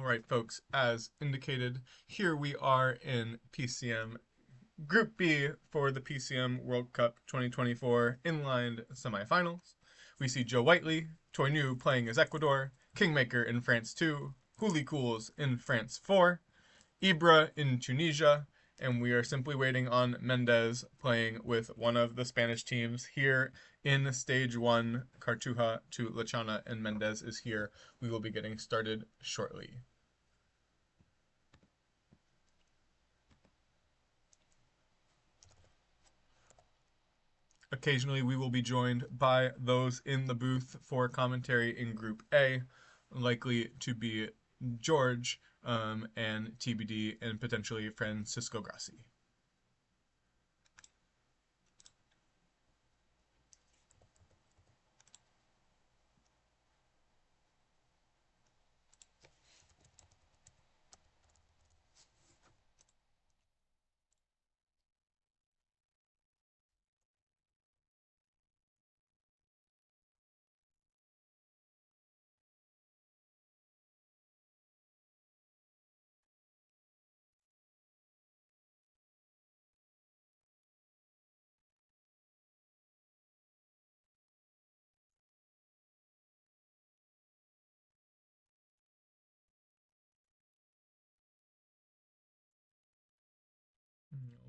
All right, folks, as indicated, here we are in PCM Group B for the PCM World Cup 2024 Inline Semifinals. We see Joe Whiteley, Toinu playing as Ecuador, Kingmaker in France 2, Hooli Cools in France 4, Ibra in Tunisia, and we are simply waiting on Mendez playing with one of the Spanish teams here in stage 1. Cartuja to Lachana, and Mendez is here. We will be getting started shortly. Occasionally, we will be joined by those in the booth for commentary in Group A, likely to be George and TBD and potentially Francisco Grassi.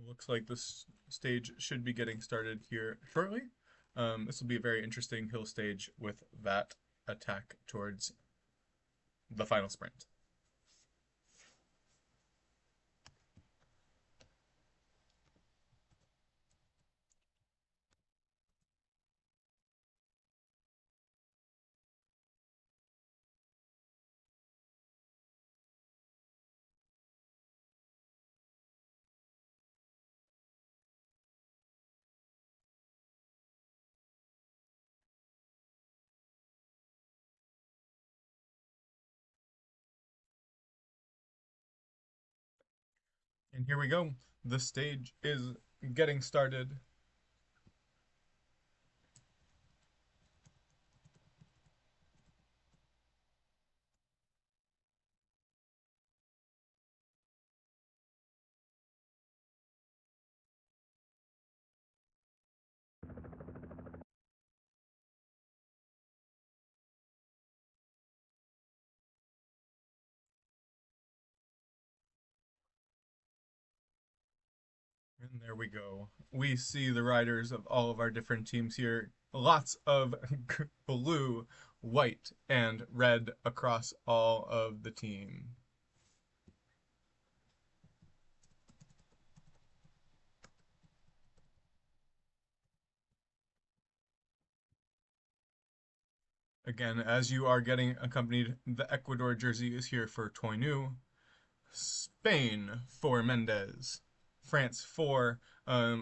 Looks like this stage should be getting started here shortly. This will be a very interesting hill stage with that attack towards the final sprint. And here we go. The stage is getting started. And there we go. We see the riders of all of our different teams here. Lots of blue, white, and red across all of the team. Again, as you are getting accompanied, the Ecuador jersey is here for Toinu. Spain for Mendez. France for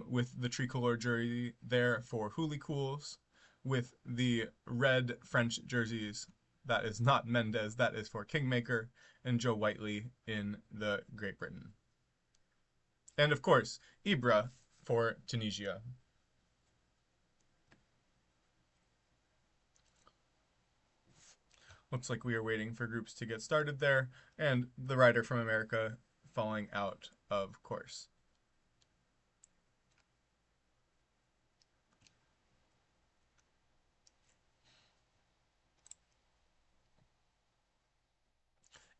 with the tricolor jersey there for Hooli Cools. With the red French jerseys, that is not Mendez, that is for Kingmaker, and Joe Whiteley in the Great Britain. And of course, Ibra for Tunisia. Looks like we are waiting for groups to get started there, and the rider from America falling out of course.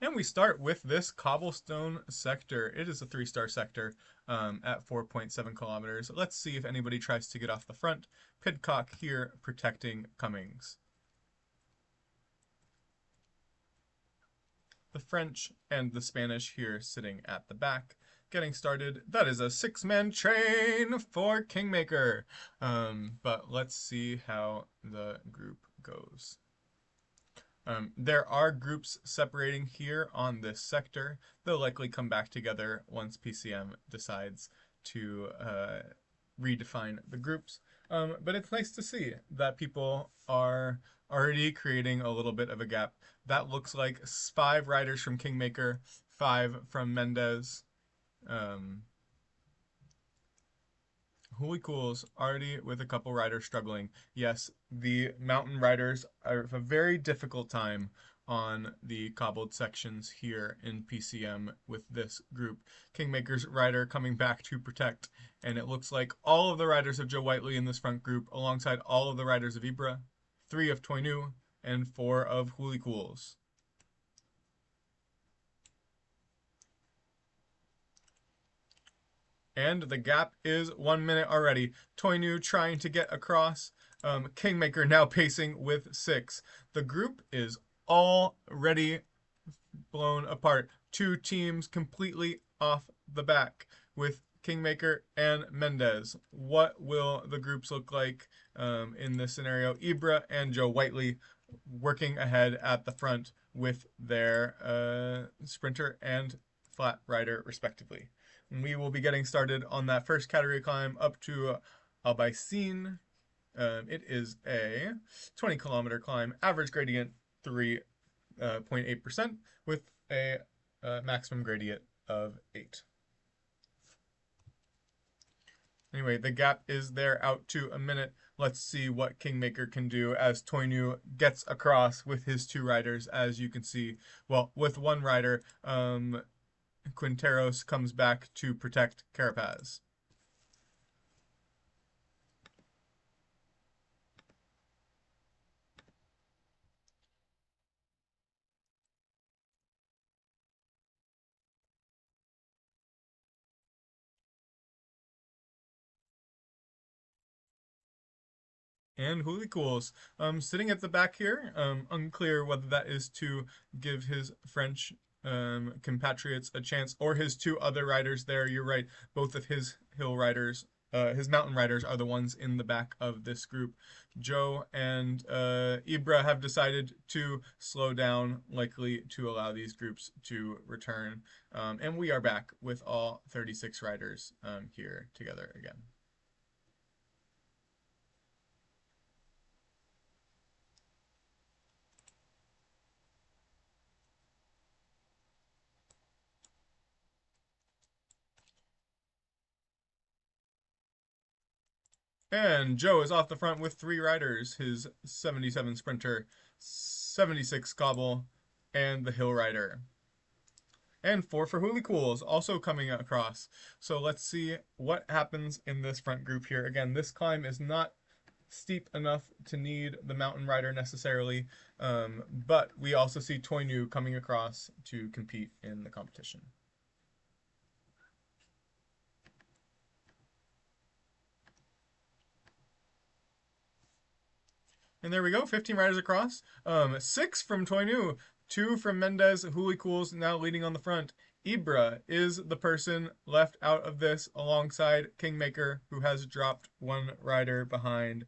And we start with this cobblestone sector. It is a 3-star sector at 4.7 kilometers. Let's see if anybody tries to get off the front. Pidcock here protecting Cummings. The French and the Spanish here sitting at the back. Getting started. That is a 6-man train for Kingmaker. But let's see how the group goes. There are groups separating here on this sector. They'll likely come back together once PCM decides to redefine the groups. But it's nice to see that people are already creating a little bit of a gap. That looks like 5 riders from Kingmaker, 5 from Mendez. Holy Cools already with a couple riders struggling. Yes, the mountain riders have a very difficult time on the cobbled sections here in PCM with this group. Kingmaker's rider coming back to protect, and it looks like all of the riders of Joe Whiteley in this front group, alongside all of the riders of Ibra, 3 of Toinu, and 4 of Huli Cools. And the gap is 1 minute already. Toinu trying to get across. Kingmaker now pacing with 6. The group is already blown apart. 2 teams completely off the back with Kingmaker and Mendez. What will the groups look like in this scenario? Ibra and Joe Whiteley working ahead at the front with their sprinter and flat rider respectively. And we will be getting started on that first category climb up to Albaicin. It is a 20-kilometer climb, average gradient 3.8% with a maximum gradient of 8. Anyway, the gap is there out to a minute. Let's see what Kingmaker can do as Toinu gets across with his 2 riders. As you can see, well, with 1 rider, Quinteros comes back to protect Carapaz. And Huli Cools, sitting at the back here, unclear whether that is to give his French compatriots a chance or his 2 other riders there. You're right, both of his hill riders, his mountain riders are the ones in the back of this group. Joe and Ibra have decided to slow down, likely to allow these groups to return. And we are back with all 36 riders here together again. And Joe is off the front with 3 riders, his 77 Sprinter, 76 Cobble, and the Hill Rider. And 4 for Huli Cools, also coming across. So let's see what happens in this front group here. Again, this climb is not steep enough to need the mountain rider necessarily, but we also see Toinu coming across to compete in the competition. And there we go, 15 riders across. 6 from Toinu, 2 from Mendez, Huli Cools now leading on the front. Ibra is the person left out of this alongside Kingmaker, who has dropped 1 rider behind,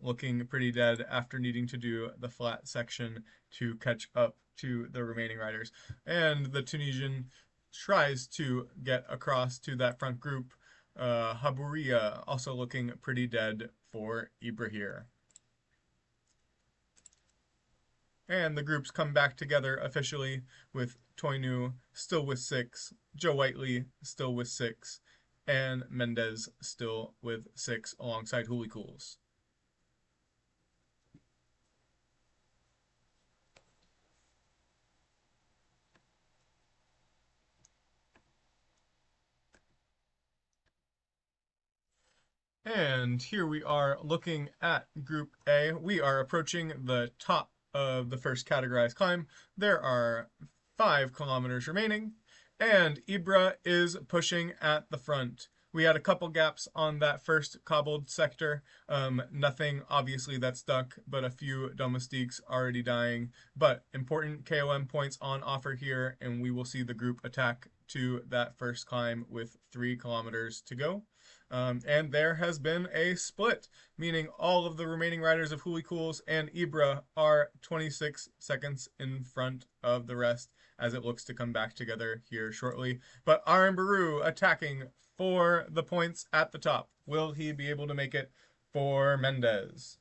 looking pretty dead after needing to do the flat section to catch up to the remaining riders. And the Tunisian tries to get across to that front group. Habouria also looking pretty dead for Ibra here. And the groups come back together officially with Toinu still with 6, Joe Whiteley still with 6, and Mendez still with 6 alongside Huli Cools. And here we are looking at Group A. We are approaching the top of the first categorized climb. There are 5 kilometers remaining, and Ibra is pushing at the front. We had a couple gaps on that first cobbled sector. Nothing obviously that stuck, but a few domestiques already dying. But important KOM points on offer here, and we will see the group attack to that first climb with 3 kilometers to go. And there has been a split, meaning all of the remaining riders of Huli Cools and Ibra are 26 seconds in front of the rest as it looks to come back together here shortly. But Aram Baru attacking for the points at the top. Will he be able to make it for Mendez?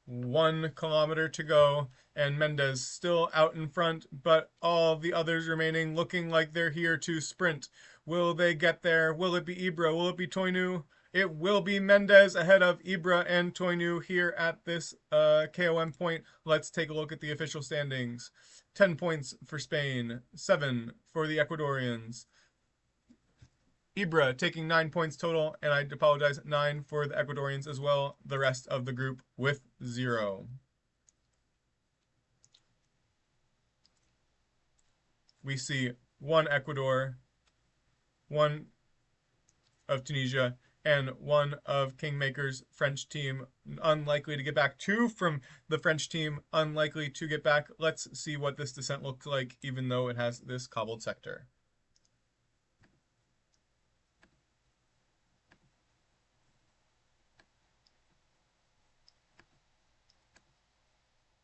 One kilometer to go, and Mendez still out in front, but all the others remaining looking like they're here to sprint. Will they get there? Will it be Ibra? Will it be Toinu? It will be Mendez ahead of Ibra and Toinu here at this KOM point. Let's take a look at the official standings. 10 points for Spain, 7 for the Ecuadorians. Ibra taking 9 points total, and I apologize, 9 for the Ecuadorians as well. The rest of the group with 0. We see 1 Ecuador, 1 of Tunisia, and 1 of Kingmaker's French team unlikely to get back. 2 from the French team unlikely to get back. Let's see what this descent looks like, even though it has this cobbled sector.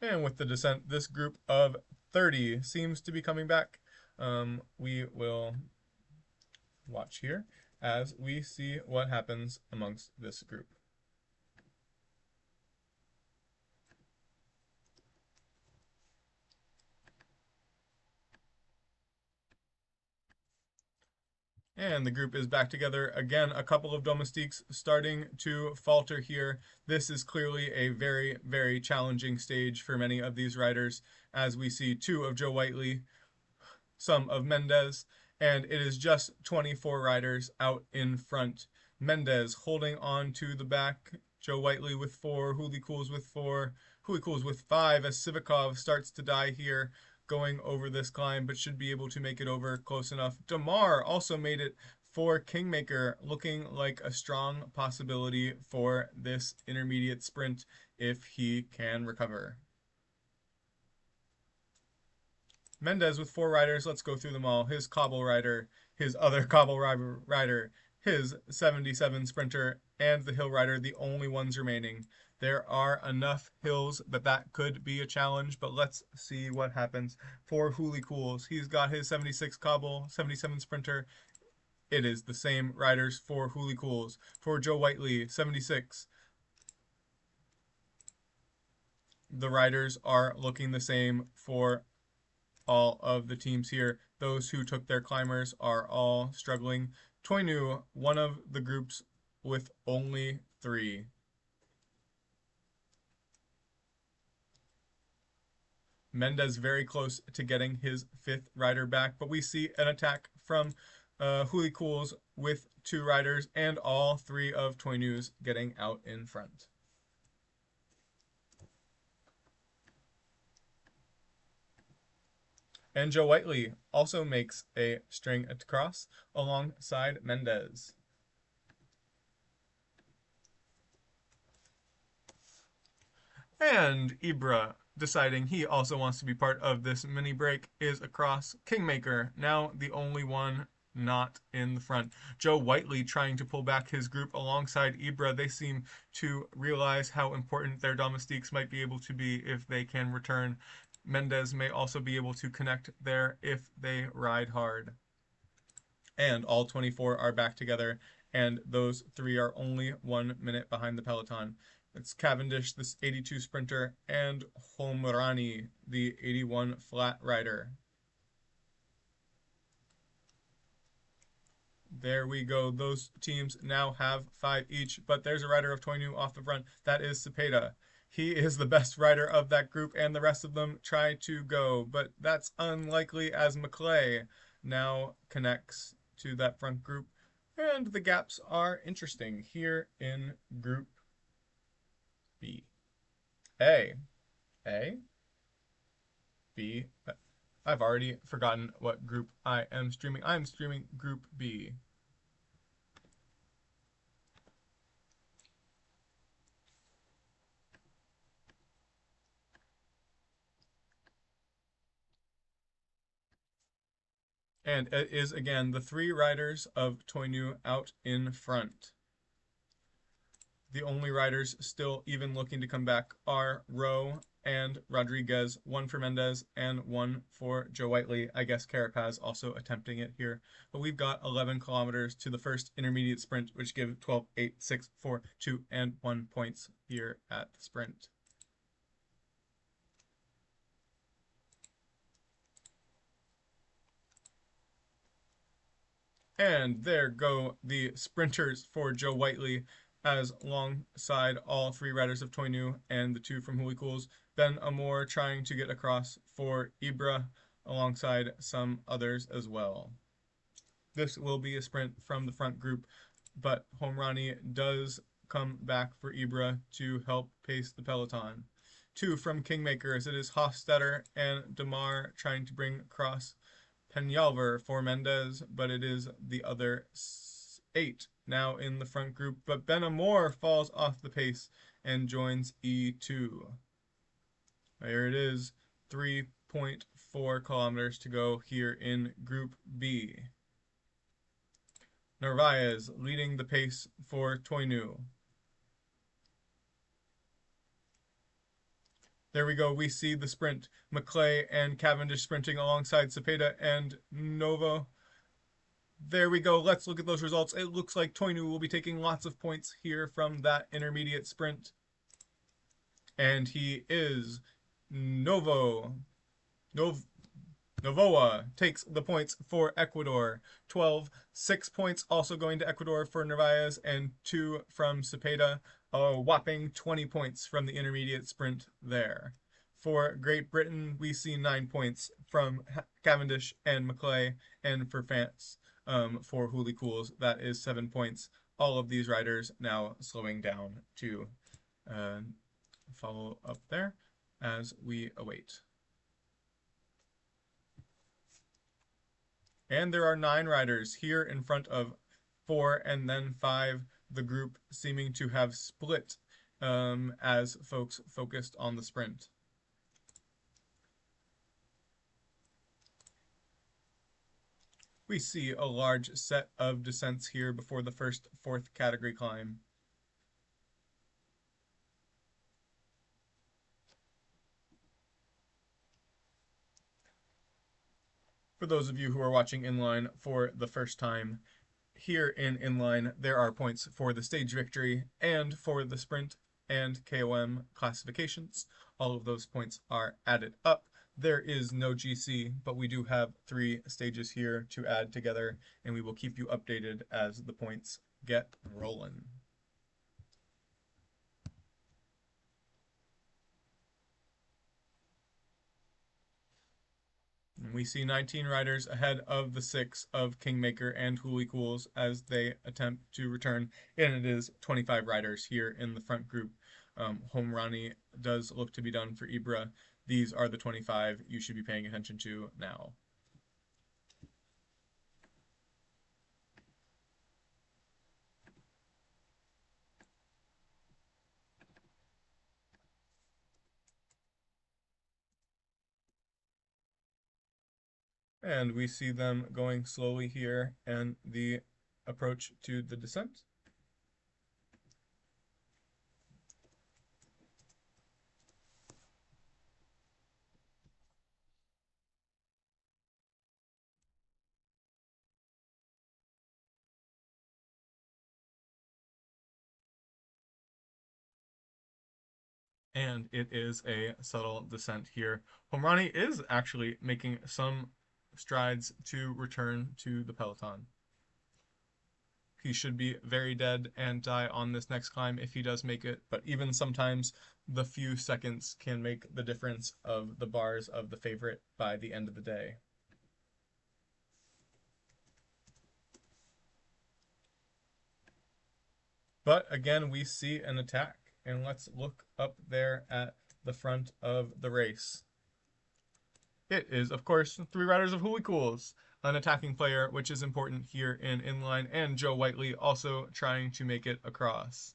And with the descent, this group of 30 seems to be coming back. We will watch here as we see what happens amongst this group. And the group is back together again. A couple of domestiques starting to falter here. This is clearly a very, very challenging stage for many of these riders, as we see 2 of Joe Whiteley, some of Mendez, and it is just 24 riders out in front. Mendez holding on to the back, Joe Whiteley with 4, Huli Cools with 4, Huli Cools with 5 as Sivikov starts to die here going over this climb, but should be able to make it over close enough. Damar also made it for Kingmaker, looking like a strong possibility for this intermediate sprint if he can recover. Mendez with 4 riders. Let's go through them all. His cobble rider, his other cobble rider, his 77 sprinter, and the hill rider, the only ones remaining. There are enough hills that could be a challenge, but let's see what happens for Huli Cools. He's got his 76 cobble, 77 sprinter. It is the same riders for Huli Cools. For Joe Whiteley, 76. The riders are looking the same for all of the teams here. Those who took their climbers are all struggling. Toinu, one of the groups with only 3. Mendez very close to getting his 5th rider back, but we see an attack from Huli Cools with 2 riders and all 3 of Toinu's getting out in front. And Joe Whiteley also makes a string across alongside Mendez. And Ibra, deciding he also wants to be part of this mini break, is across. Kingmaker, now the only one not in the front. Joe Whiteley trying to pull back his group alongside Ibra. They seem to realize how important their domestiques might be able to be if they can return. Mendez may also be able to connect there if they ride hard. And all 24 are back together, and those 3 are only 1 minute behind the peloton. It's Cavendish, this 82 sprinter, and Holmrani, the 81 flat rider. There we go. Those teams now have 5 each, but there's a rider of Toinu off the front. That is Cepeda. He is the best rider of that group, and the rest of them try to go, but that's unlikely as McClay now connects to that front group. And the gaps are interesting here in Group B. A. B. I've already forgotten what group I am streaming. I'm streaming Group B. And it is again the 3 riders of Toinu out in front. The only riders still even looking to come back are Rowe and Rodriguez, 1 for Mendez and 1 for Joe Whiteley. I guess Carapaz also attempting it here. But we've got 11 kilometers to the first intermediate sprint, which give 12, 8, 6, 4, 2, and 1 points here at the sprint. And there go the sprinters for Joe Whiteley, as alongside all three riders of Toinu and the two from Hulicools. Ben Amor trying to get across for Ibra alongside some others as well. This will be a sprint from the front group, but Homrani does come back for Ibra to help pace the peloton. Two from Kingmaker, as it is Hofstetter and Damar trying to bring across Peñalver for Mendez, but it is the other 8 now in the front group. But Ben Amor falls off the pace and joins E2. There it is, 3.4 kilometers to go here in Group B. Narvaez leading the pace for Toinu. There we go. We see the sprint. McClay and Cavendish sprinting alongside Cepeda and Novo. There we go. Let's look at those results. It looks like Toinu will be taking lots of points here from that intermediate sprint. And he is Novoa takes the points for Ecuador. 12, 6 points also going to Ecuador for Narvaez and 2 from Cepeda. A whopping 20 points from the intermediate sprint there. For Great Britain, we see 9 points from Cavendish and McClay, and for France, for Hulicools, that is 7 points. All of these riders now slowing down to follow up there as we await. And there are 9 riders here in front of 4 and then 5, the group seeming to have split as folks focused on the sprint. We see a large set of descents here before the first 4th category climb. For those of you who are watching Inline for the first time, here in Inline there are points for the stage victory and for the sprint and KOM classifications. All of those points are added up. There is no GC, but we do have 3 stages here to add together, and we will keep you updated as the points get rolling. We see 19 riders ahead of the 6 of Kingmaker and Hulicools as they attempt to return, and it is 25 riders here in the front group. Homrani does look to be done for Ibra. These are the 25 you should be paying attention to now. And we see them going slowly here and the approach to the descent. And it is a subtle descent here. Homrani is actually making some strides to return to the peloton. He should be very dead and die on this next climb if he does make it, but even sometimes the few seconds can make the difference of the bars of the favorite by the end of the day. But again, we see an attack, and let's look up there at the front of the race. It is, of course, 3 riders of Hulicools, an attacking player, which is important here in Inline, and Joe Whiteley also trying to make it across.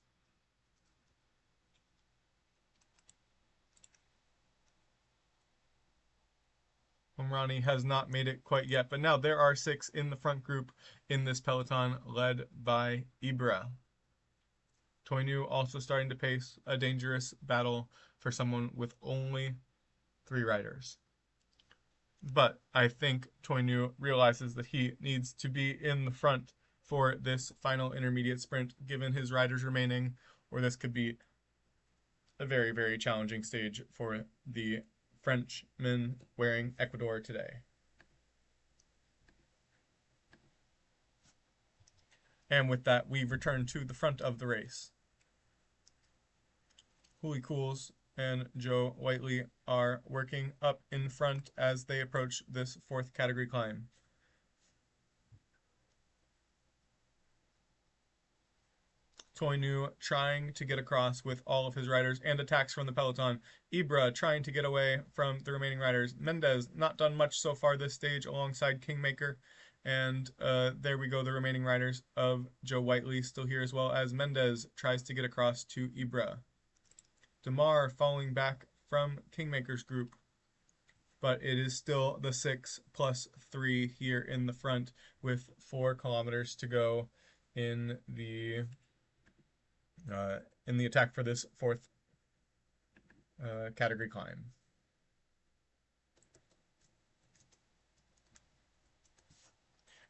Homrani has not made it quite yet, but now there are 6 in the front group in this peloton, led by Ibra. Toinu also starting to pace a dangerous battle for someone with only 3 riders. But I think Toinu realizes that he needs to be in the front for this final intermediate sprint, given his riders remaining, or this could be a very, very challenging stage for the Frenchman wearing Ecuador today. And with that, we return to the front of the race. Holy Cools and Joe Whiteley are working up in front as they approach this fourth category climb. Toinu trying to get across with all of his riders and attacks from the peloton. Ibra trying to get away from the remaining riders. Mendez not done much so far this stage alongside Kingmaker. And there we go, the remaining riders of Joe Whiteley still here, as well as Mendez tries to get across to Ibra. Demar falling back from Kingmaker's group, but it is still the 6+3 here in the front with 4 kilometers to go in the attack for this fourth category climb.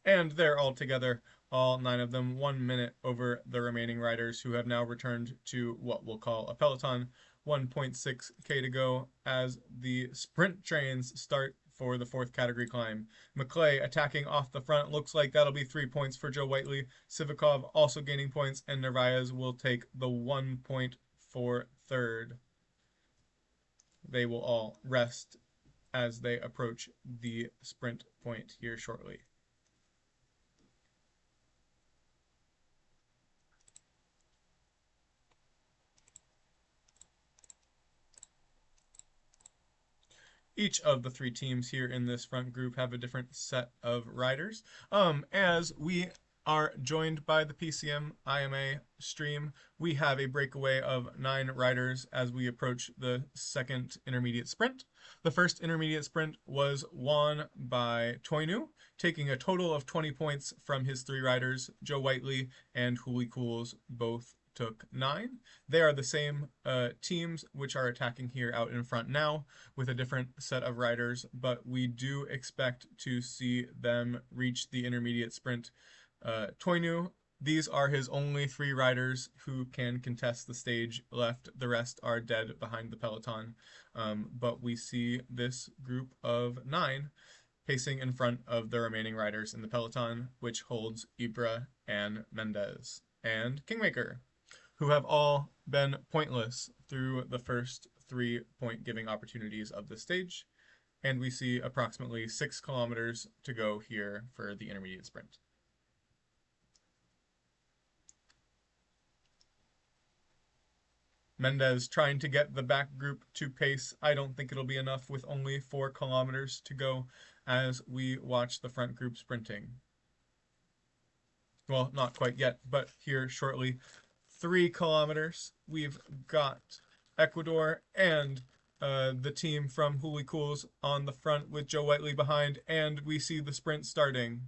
And they're all together, all 9 of them, 1 minute over the remaining riders, who have now returned to what we'll call a peloton. 1.6k to go as the sprint trains start for the fourth category climb. McClay attacking off the front. Looks like that'll be 3 points for Joe Whiteley. Sivikov also gaining points, and Narvaez will take the 1 point for third. They will all rest as they approach the sprint point here shortly. Each of the 3 teams here in this front group have a different set of riders. As we are joined by the PCM IMA stream, we have a breakaway of 9 riders as we approach the second intermediate sprint. The first intermediate sprint was won by Toinu, taking a total of 20 points from his 3 riders. Joe Whiteley and Hooli Cools both took 9. They are the same teams which are attacking here out in front now with a different set of riders, but we do expect to see them reach the intermediate sprint. Toinu, these are his only 3 riders who can contest the stage left. The rest are dead behind the peloton, but we see this group of 9 pacing in front of the remaining riders in the peloton, which holds Ibra and Mendez and Kingmaker, who have all been pointless through the first 3 point giving opportunities of the stage. And we see approximately 6 kilometers to go here for the intermediate sprint. Mendez trying to get the back group to pace. I don't think it'll be enough with only 4 kilometers to go as we watch the front group sprinting. Well, not quite yet, but here shortly. 3 kilometers. We've got Ecuador and the team from Hooli Cools on the front with Joe Whiteley behind, and we see the sprint starting.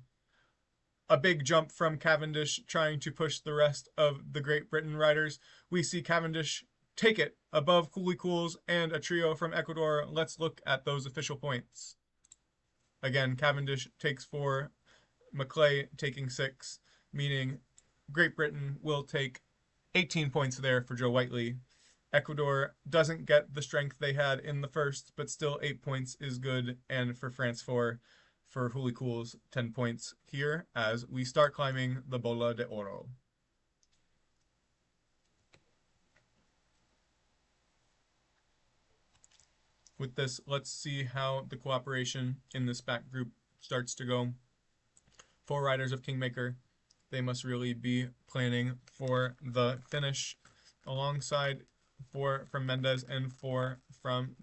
A big jump from Cavendish trying to push the rest of the Great Britain riders. We see Cavendish take it above Hooli Cools and a trio from Ecuador. Let's look at those official points. Again, Cavendish takes 4, McClay taking 6, meaning Great Britain will take 18 points there for Joe Whiteley. Ecuador doesn't get the strength they had in the first, but still 8 points is good. And for France 4, for Hooli Cools, 10 points here as we start climbing the Bola de Oro. With this, let's see how the cooperation in this back group starts to go. 4 riders of Kingmaker. They must really be planning for the finish, alongside 4 from Mendez and 4 from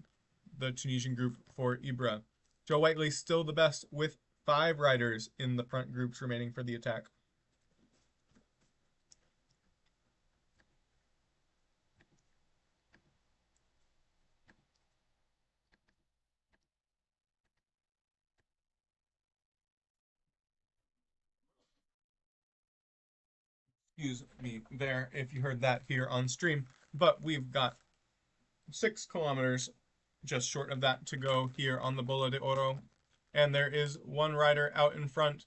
the Tunisian group for Ibra. Joe Whiteley still the best with 5 riders in the front groups remaining for the attack. Excuse me there if you heard that here on stream, but we've got 6 kilometers just short of that to go here on the Bola de Oro, and there is 1 rider out in front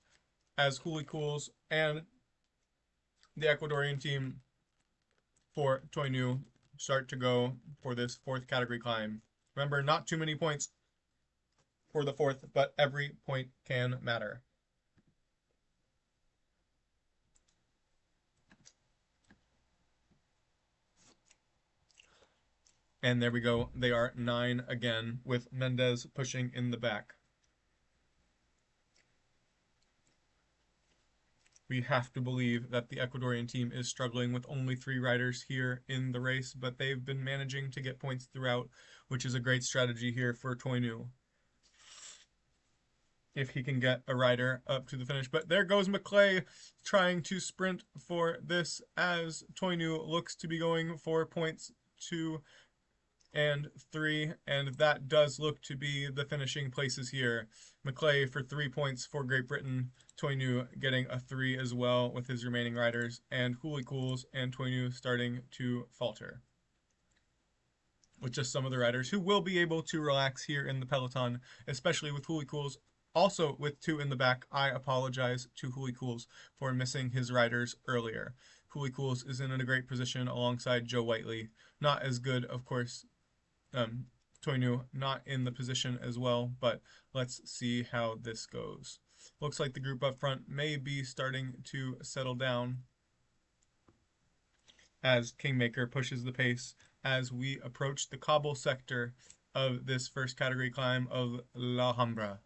as Hooli Cools and the Ecuadorian team for Toinu start to go for this fourth category climb. Remember, not too many points for the fourth, but every point can matter. And there we go. They are 9 again, with Mendez pushing in the back. We have to believe that the Ecuadorian team is struggling with only 3 riders here in the race, but they've been managing to get points throughout, which is a great strategy here for Toinu, if he can get a rider up to the finish. But there goes McClay trying to sprint for this as Toinu looks to be going for points 2 and 3, and that does look to be the finishing places here. McClay for 3 points for Great Britain, Toinu getting a 3 as well with his remaining riders, and Hooley Cools and Toinu starting to falter, with just some of the riders who will be able to relax here in the peloton, especially with Hooley Cools. Also, with 2 in the back, I apologize to Hooley Cools for missing his riders earlier. Hooley Cools is in a great position alongside Joe Whiteley. Not as good, of course, Toinu not in the position as well, but let's see how this goes. Looks like the group up front may be starting to settle down as Kingmaker pushes the pace as we approach the cobble sector of this first category climb of La Alhambra.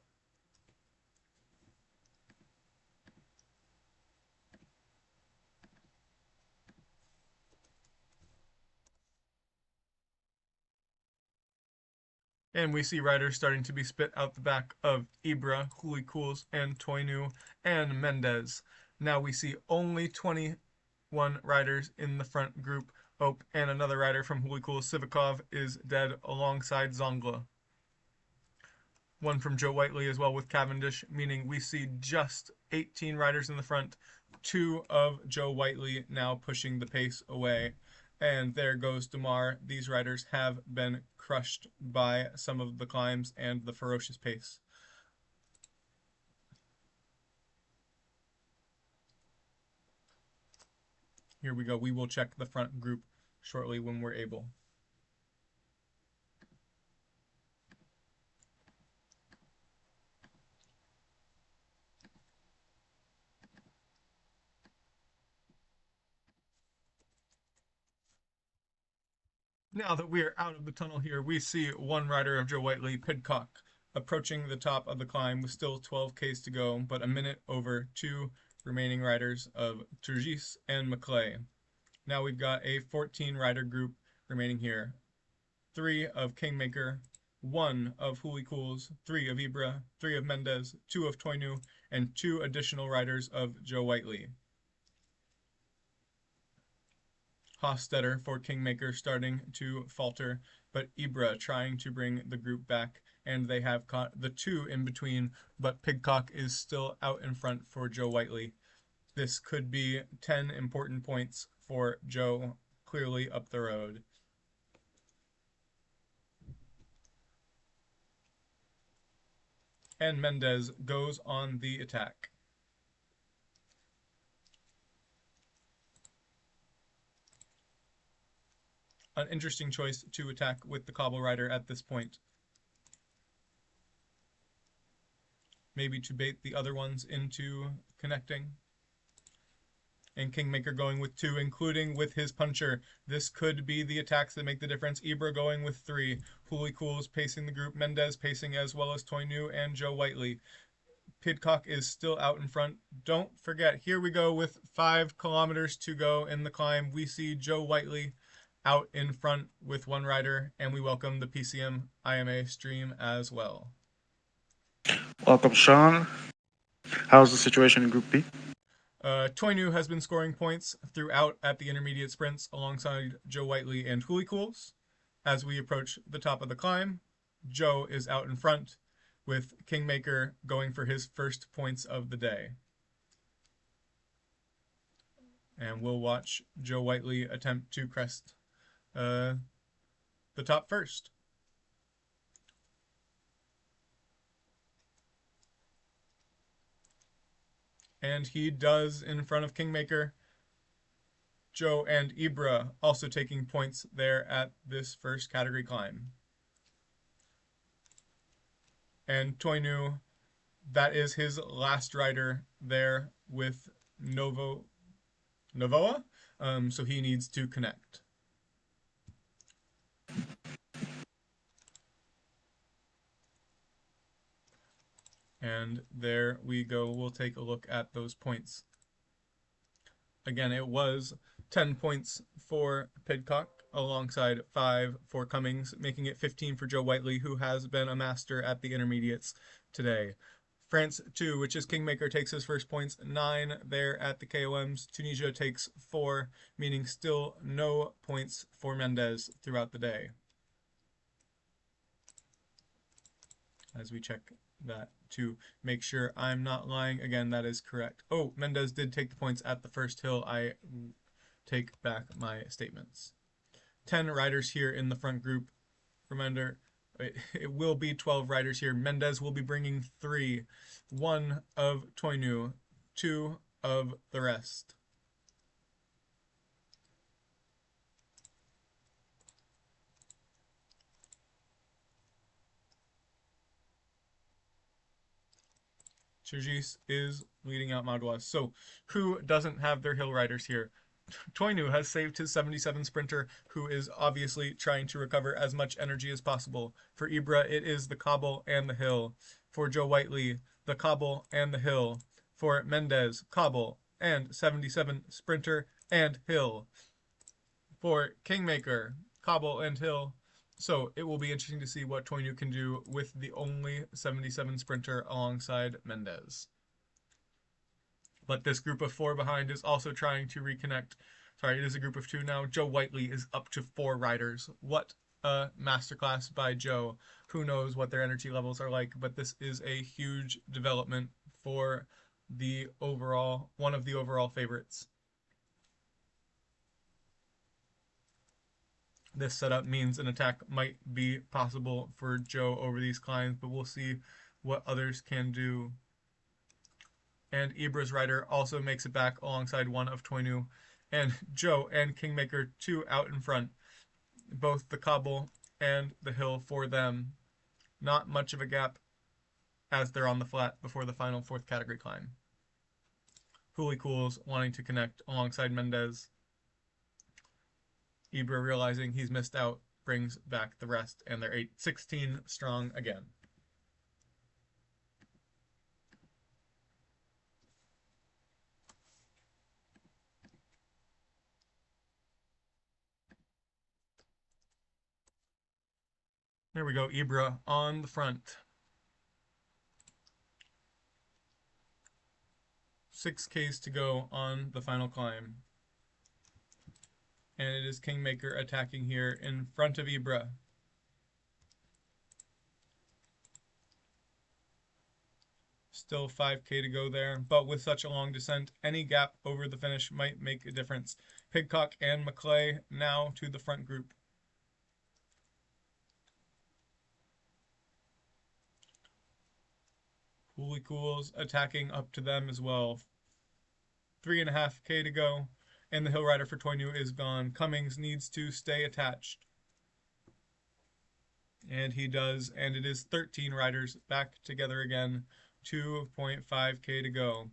And we see riders starting to be spit out the back of Ibra, Hooley Cools, and Toinu, and Mendez. Now we see only 21 riders in the front group. Oh, and another rider from Hooley Cools, Sivikov, is dead alongside Zongla. One from Joe Whiteley as well with Cavendish, meaning we see just 18 riders in the front. 2 of Joe Whiteley now pushing the pace away. And there goes Damar. These riders have been crushed by some of the climbs and the ferocious pace. Here we go. We will check the front group shortly when we're able. Now that we are out of the tunnel here, we see one rider of Joe Whiteley, Pidcock, approaching the top of the climb with still 12 Ks to go, but a minute over 2 remaining riders of Turgis and McClay. Now we've got a 14 rider group remaining here. 3 of Kingmaker, 1 of Hooley Cools, 3 of Ibra, 3 of Mendez, 2 of Toinu, and 2 additional riders of Joe Whiteley. Hofstetter for Kingmaker starting to falter, but Ibra trying to bring the group back, and they have caught the 2 in between, but Pidcock is still out in front for Joe Whiteley. This could be 10 important points for Joe, clearly up the road. And Mendez goes on the attack. An interesting choice to attack with the Cobble Rider at this point. Maybe to bait the other ones into connecting. And Kingmaker going with 2, including with his puncher. This could be the attacks that make the difference. Ibra going with 3. Hooley Cools pacing the group. Mendez pacing as well as Toinu and Joe Whiteley. Pidcock is still out in front. Don't forget, here we go with 5 kilometers to go in the climb. We see Joe Whiteley out in front with 1 rider, and we welcome the PCM IMA stream as well. Welcome, Sean. How's the situation in Group B? Toinu has been scoring points throughout at the intermediate sprints alongside Joe Whiteley and Hooley Cools. As we approach the top of the climb, Joe is out in front with Kingmaker going for his first points of the day. And we'll watch Joe Whiteley attempt to crest the top first. And he does in front of Kingmaker. Joe and Ibra also taking points there at this first category climb. And Toinu, that is his last rider there with Novoa, so he needs to connect. And there we go. We'll take a look at those points. Again, it was 10 points for Pidcock alongside 5 for Cummings, making it 15 for Joe Whiteley, who has been a master at the intermediates today. France 2, which is Kingmaker, takes his first points, 9 there at the KOMs. Tunisia takes 4, meaning still no points for Mendez throughout the day. As we check that to make sure I'm not lying. Again, that is correct. Oh, Mendez did take the points at the first hill. I take back my statements. 10 riders here in the front group. Remember, it will be 12 riders here. Mendez will be bringing 3. 1 of Toinu, 2 of the rest. Chirgis is leading out Magua. So who doesn't have their hill riders here? Toinu has saved his 77 sprinter, who is obviously trying to recover as much energy as possible. For Ibra, it is the cobble and the hill. For Joe Whiteley, the cobble and the hill. For Mendez, cobble and 77 sprinter and hill. For Kingmaker, cobble and hill. So it will be interesting to see what Toinu can do with the only 77 sprinter alongside Mendez. But this group of 4 behind is also trying to reconnect. Sorry, it is a group of 2 now. Joe Whiteley is up to 4 riders. What a masterclass by Joe. Who knows what their energy levels are like, but this is a huge development for the overall, one of the overall favorites. This setup means an attack might be possible for Joe over these climbs, but we'll see what others can do. And Ibra's rider also makes it back alongside one of Toinu. And Joe and Kingmaker 2 out in front. Both the cobble and the hill for them. Not much of a gap as they're on the flat before the final 4th category climb. Huli Cools wanting to connect alongside Mendez. Ibra realizing he's missed out brings back the rest, and they're 16 strong again. There we go, Ibra on the front. 6Ks to go on the final climb. And it is Kingmaker attacking here in front of Ibra. Still 5K to go there, but with such a long descent, any gap over the finish might make a difference. Pidcock and McClay now to the front group. Holy Cools attacking up to them as well. 3.5K to go, and the hill rider for Toinu is gone. Cummings needs to stay attached. And he does, and it is 13 riders back together again. 2.5K to go.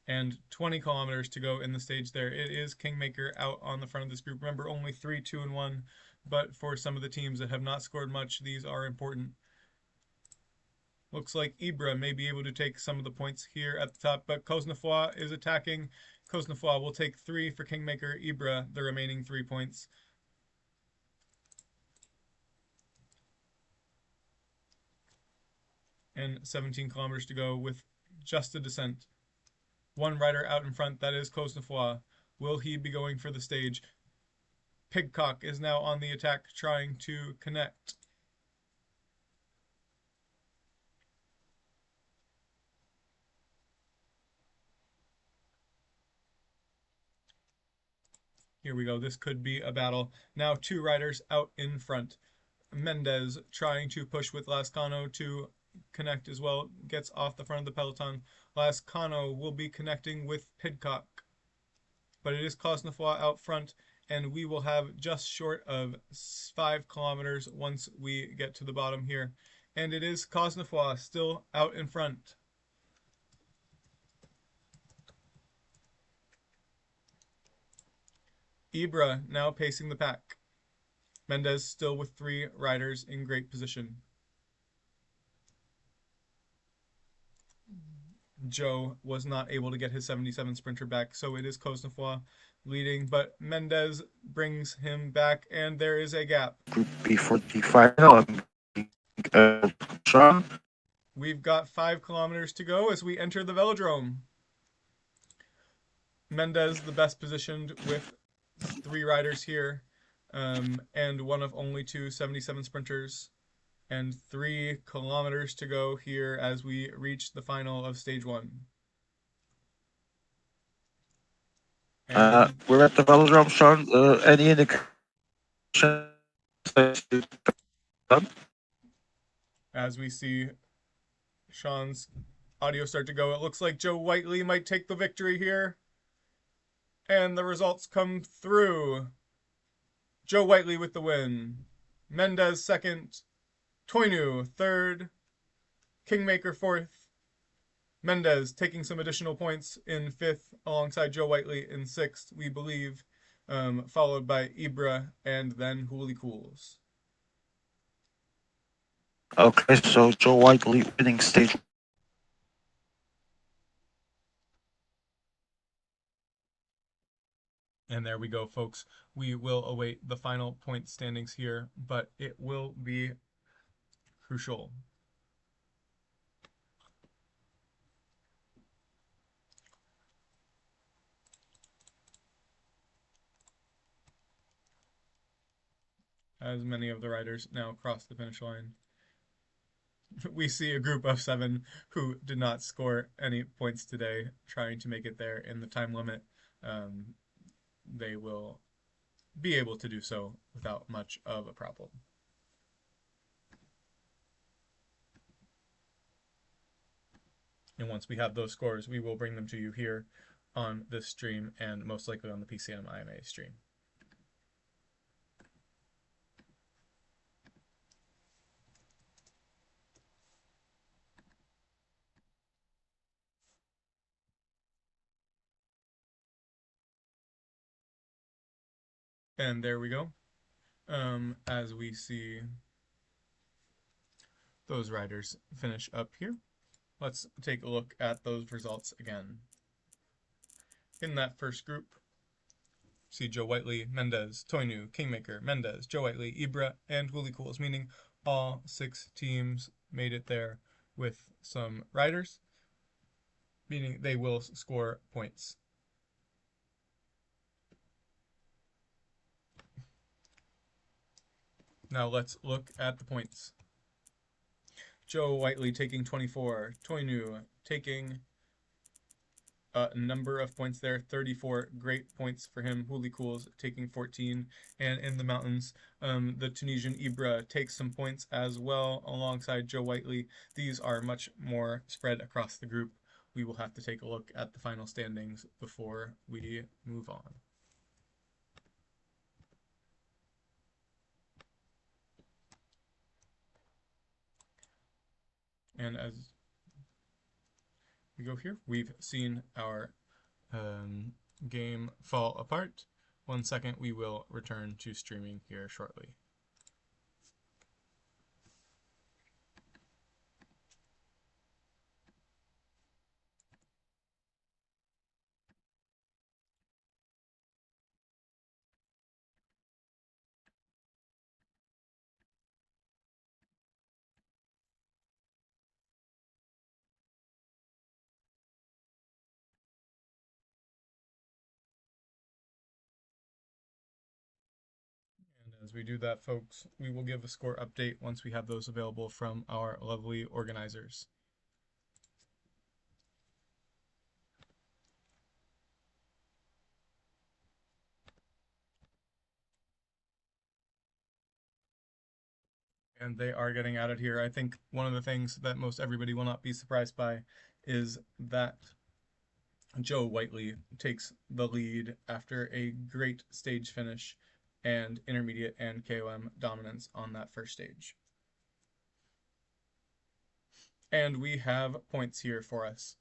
And 20 kilometers to go in the stage there. It is Kingmaker out on the front of this group. Remember, only 3, 2, and 1, but for some of the teams that have not scored much, these are important. Looks like Ibra may be able to take some of the points here at the top, but Cosnefroid is attacking. Cosnefroid will take 3 for Kingmaker. Ibra, the remaining 3 points. And 17 kilometers to go with just a descent. 1 rider out in front, that is Cosnefroid. Will he be going for the stage? Pidcock is now on the attack, trying to connect. Here we go. This could be a battle. Now 2 riders out in front. Mendez trying to push with Lascano to connect as well. Gets off the front of the peloton. Lascano will be connecting with Pidcock. But it is Cosnefroid out front, and we will have just short of 5 kilometers once we get to the bottom here. And it is Cosnefroid still out in front. Ibra now pacing the pack. Mendez still with 3 riders in great position. Joe was not able to get his 77 sprinter back, so it is Cosnefroy leading, but Mendez brings him back, and there is a gap. Group B for the final. Sean. We've got 5 kilometers to go as we enter the velodrome. Mendez, the best positioned with 3 riders here, and one of only two 77 sprinters, and 3 kilometers to go here as we reach the final of stage one. And We're at the velodrome, Sean. Any indication? as we see Sean's audio start to go, it looks like Joe Whiteley might take the victory here. And the results come through. Joe Whiteley with the win. Mendez second. Toinu third. Kingmaker fourth. Mendez taking some additional points in fifth alongside Joe Whiteley in sixth, we believe, followed by Ibra and then Hooli Cools. Okay, so Joe Whiteley winning stage. And there we go, folks. We will await the final point standings here, but it will be crucial. As many of the riders now cross the finish line. We see a group of 7 who did not score any points today trying to make it there in the time limit. They will be able to do so without much of a problem. And once we have those scores, we will bring them to you here on this stream and most likely on the PCM IMA stream. And there we go. As we see those riders finish up here, let's take a look at those results again. In that first group, see Joe Whiteley, Mendez, Toinu, Kingmaker, Mendez, Joe Whiteley, Ibra, and Woolly Cools, meaning all 6 teams made it there with some riders, meaning they will score points. Now let's look at the points. Joe Whiteley taking 24, Toinu taking a number of points there, 34 great points for him. Hooli Cools taking 14, and in the mountains, the Tunisian Ibra takes some points as well alongside Joe Whiteley. These are much more spread across the group. We will have to take a look at the final standings before we move on. And as we go here, we've seen our game fall apart. 1 second, we will return to streaming here shortly. And as we do that, folks, we will give a score update once we have those available from our lovely organizers. And they are getting added here. I think one of the things that most everybody will not be surprised by is that Joe Whiteley takes the lead after a great stage finish and intermediate and KOM dominance on that first stage. And we have points here for us.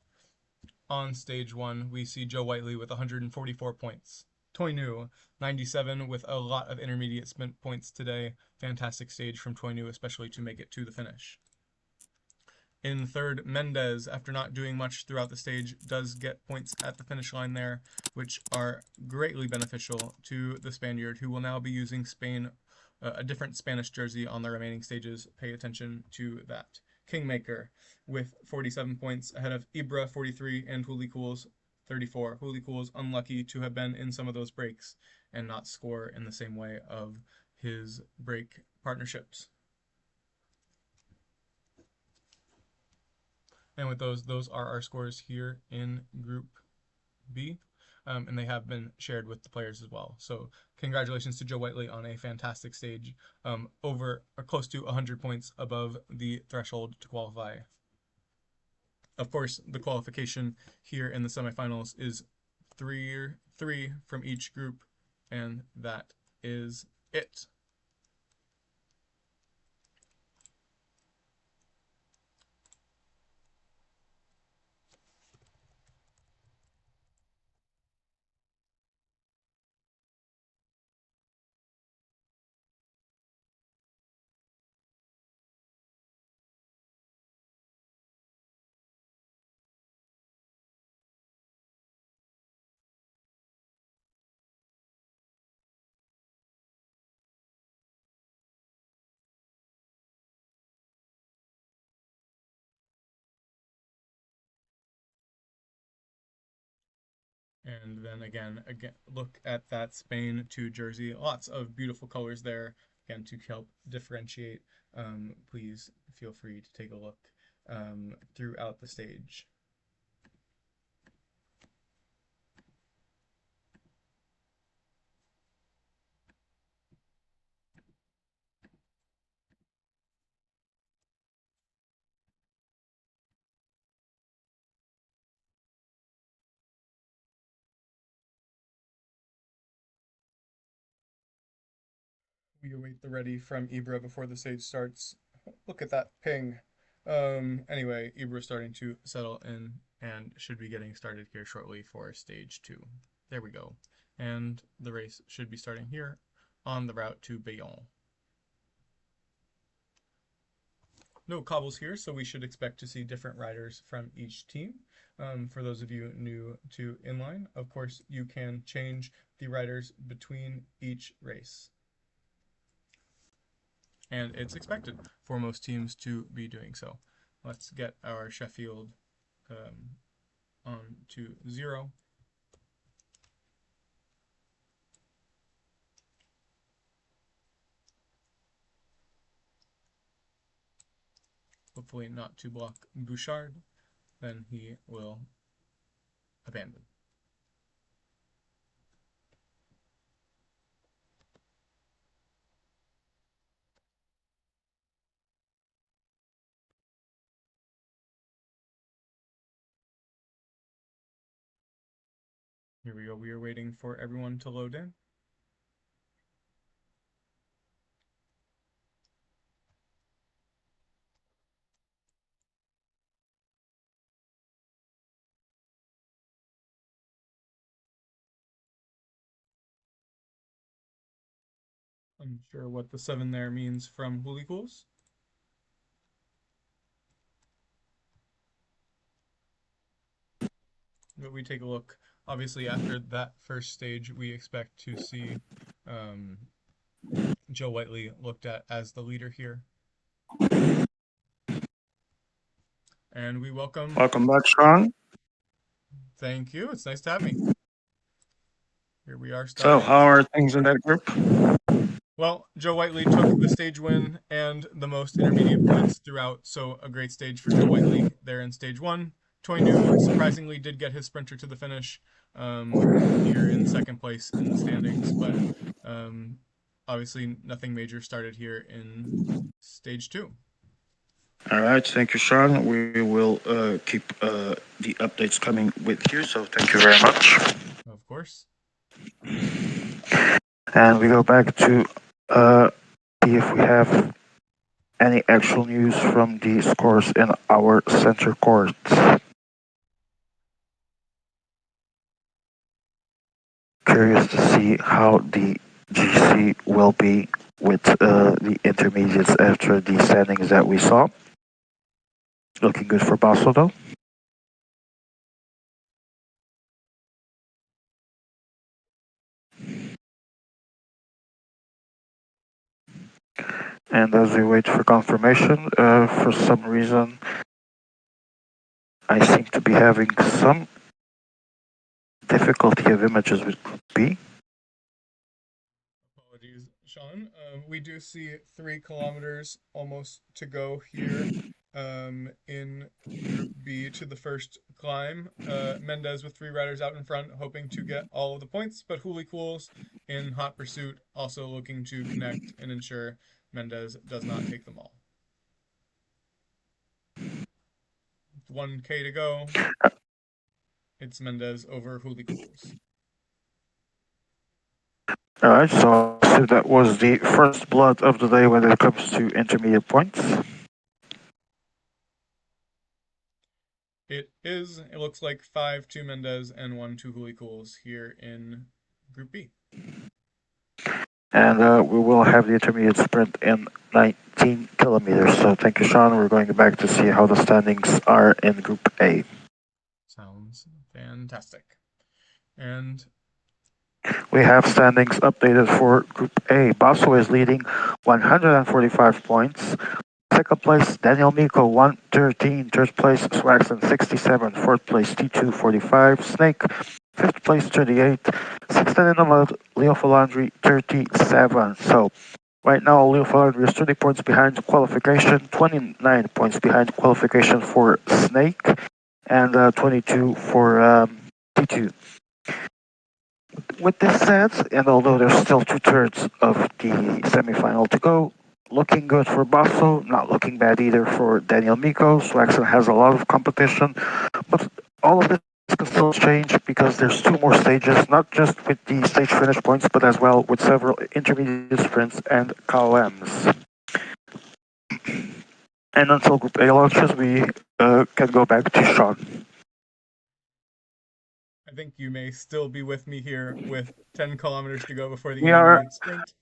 On stage 1, we see Joe Whiteley with 144 points. Toinu, 97 with a lot of intermediate sprint points today. Fantastic stage from Toinu, especially to make it to the finish. In third, Mendez, after not doing much throughout the stage, does get points at the finish line there, which are greatly beneficial to the Spaniard, who will now be using a different Spanish jersey on the remaining stages. Pay attention to that. Kingmaker with 47 points ahead of Ibra 43 and Huli Cools 34. Huli Cools unlucky to have been in some of those breaks and not score in the same way of his break partnerships. And with those are our scores here in Group B. And they have been shared with the players as well. So congratulations to Joe Whiteley on a fantastic stage, over or close to 100 points above the threshold to qualify. Of course, the qualification here in the semifinals is three from each group, and that is it. And then again, look at that Spain 2 jersey. Lots of beautiful colors there. Again, to help differentiate, please feel free to take a look throughout the stage. We await the ready from Ibra before the stage starts. Look at that ping. Anyway, Ibra starting to settle in and should be getting started here shortly for stage 2. There we go. And the race should be starting here on the route to Bayonne. No cobbles here, so we should expect to see different riders from each team. For those of you new to Inline, of course, you can change the riders between each race. And it's expected for most teams to be doing so. Let's get our Sheffield on to 0. Hopefully not to block Bouchard. Then he will abandon. Here we go. We are waiting for everyone to load in. Unsure what the 7 there means from Huli Cools. But we take a look. Obviously, after that first stage, we expect to see Joe Whiteley looked at as the leader here. And we welcome. Welcome back, Sean. Thank you. It's nice to have me. Here we are So, starting. how are things in that group? Well, Joe Whiteley took the stage win and the most intermediate points throughout, so a great stage for Joe Whiteley there in stage 1. Toynu surprisingly did get his sprinter to the finish here in second place in the standings, but obviously nothing major started here in stage 2. All right, thank you, Sean. We will keep the updates coming with you, so thank you very much. Of course. And we go back to see if we have any actual news from the scores in our center court. Curious to see how the GC will be with the intermediates after the standings that we saw. Looking good for Basel though. And as we wait for confirmation, for some reason, I seem to be having some difficulty of images with Group B. Apologies, Sean. We do see 3 kilometers almost to go here in Group B to the first climb. Mendez with 3 riders out in front, hoping to get all of the points, but Hooli Cools in hot pursuit, also looking to connect and ensure Mendez does not take them all. 1K to go. It's Mendez over Hooli Cools. Alright, so that was the first blood of the day when it comes to intermediate points. It is, it looks like 5 to Mendez and 1 to Hooli Cools here in Group B. And we will have the intermediate sprint in 19 kilometers. So thank you, Sean. We're going back to see how the standings are in Group A. Sounds fantastic. And We have standings updated for Group A. Basso is leading 145 points. Second place, Daniel Miko, 113. Third place, Swaxon, 67. Fourth place, T2, 45. Snake, fifth place, 38. Sixth and in the mud, Leo Falandri, 37. So right now, Leo Falandri is 30 points behind qualification, 29 points behind qualification for Snake, and 22 for T2. With this said, and although there's still 2/3 of the semifinal to go, looking good for Basso, not looking bad either for Daniel Miko. Swaxon has a lot of competition, but all of this can still change because there's 2 more stages, not just with the stage finish points, but as well with several intermediate sprints and KOMs. And until Group A launches, we can go back to Sean. I think you may still be with me here with 10 kilometers to go before the We are intermediate sprint.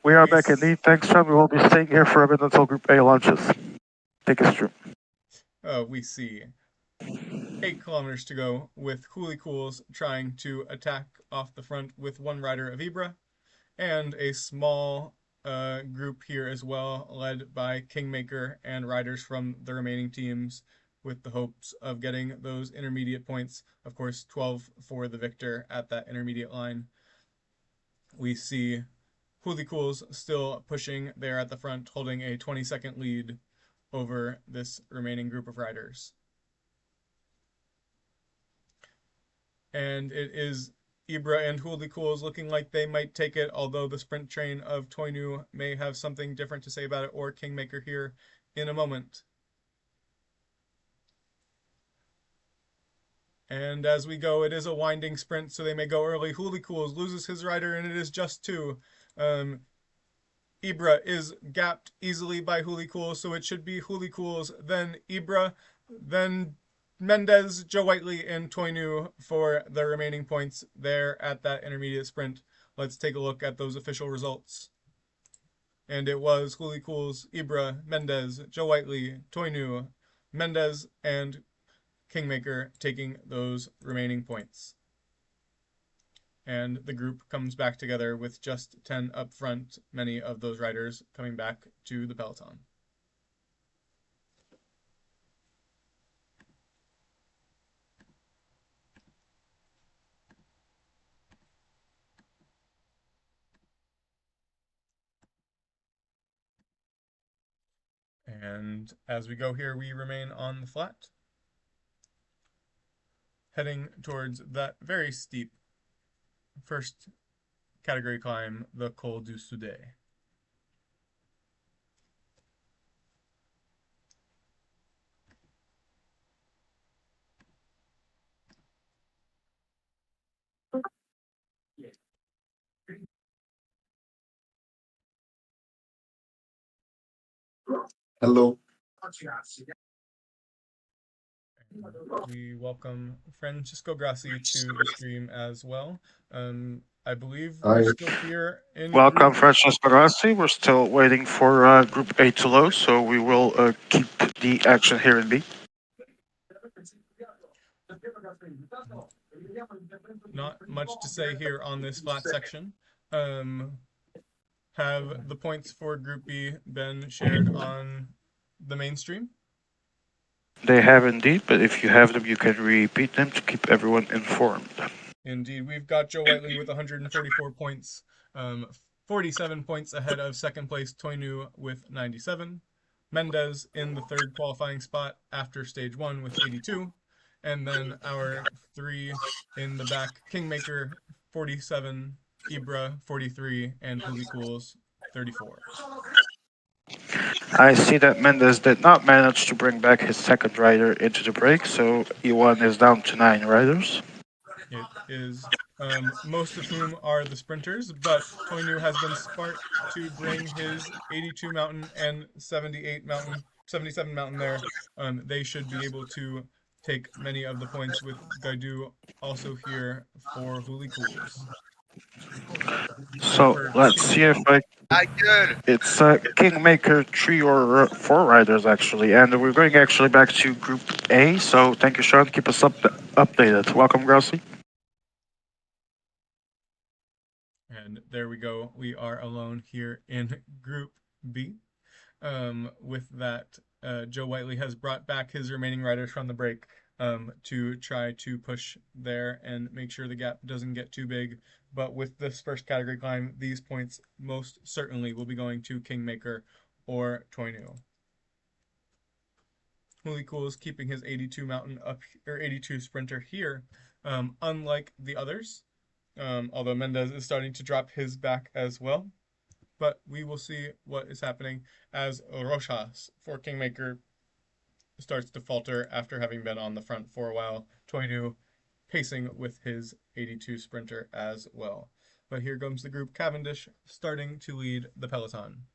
we are We, back indeed. Thanks, Sean. We will be staying here for a bit until Group A launches. Take us through. we see 8 kilometers to go with Hooli Cools trying to attack off the front with 1 rider of Ibra and a small group here as well, led by Kingmaker and riders from the remaining teams, with the hopes of getting those intermediate points. Of course, 12 for the victor at that intermediate line. We see Hooli Cools still pushing there at the front, holding a 20-second lead over this remaining group of riders. And it is Ibra and Hooli Cools looking like they might take it, although the sprint train of Toinu may have something different to say about it, or Kingmaker here in a moment. And as we go, it is a winding sprint, so they may go early. Hooli Cools loses his rider, and it is just 2. Ibra is gapped easily by Hooli Cools, so it should be Hooli Cools, then Ibra, then Mendez, Joe Whiteley, and Toinu for the remaining points there at that intermediate sprint. Let's take a look at those official results. And it was Hooli Cools, Ibra, Mendez, Joe Whiteley, Toinu, Mendez, and Kingmaker taking those remaining points. And the group comes back together with just 10 up front, many of those riders coming back to the peloton. And as we go here, we remain on the flat, heading towards that very steep first category climb, the Col du Soudet. Hello. We welcome Francisco Grassi to the stream as well. I believe we're I still here in welcome, Group. Francesco Rossi. We're still waiting for Group A to load, so we will keep the action here in B. Not much to say here on this flat section. Um, have the points for Group B been shared on the mainstream? They have indeed, but if you have them, you can repeat them to keep everyone informed. Indeed, we've got Joe Whiteley with 144 points, 47 points ahead of second place Toinu with 97. Mendez in the third qualifying spot after stage one with 82. And then our three in the back Kingmaker 47, Ibra 43, and Huli Cools 34. I see that Mendes did not manage to bring back his second rider into the break, so E1 is down to 9 riders. It is most of whom are the sprinters, but Toinu has been smart to bring his 82 mountain and 78 mountain, 77 mountain there. They should be able to take many of the points with Gaidu also here for Huli Cools or So for let's see if Kingmaker. I. It's Kingmaker 3 or 4 riders actually, and we're going actually back to Group A. So thank you, Sean. Keep us updated. Welcome, Grossi. And there we go. We are alone here in Group B. With that, Joe Whiteley has brought back his remaining riders from the break to try to push there and make sure the gap doesn't get too big. But with this first category climb, these points most certainly will be going to Kingmaker or Toinu. Huli Cool is keeping his 82 mountain up or 82 sprinter here, unlike the others. Although Mendez is starting to drop his back as well. But we will see what is happening as Rochas for Kingmaker starts to falter after having been on the front for a while. Toinu pacing with his 82 sprinter as well. But here comes the group Cavendish starting to lead the peloton.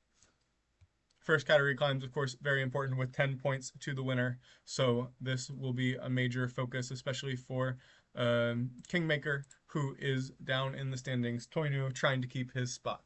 First category climbs, of course, very important with 10 points to the winner. So this will be a major focus, especially for Kingmaker, who is down in the standings. Toinu trying to keep his spot.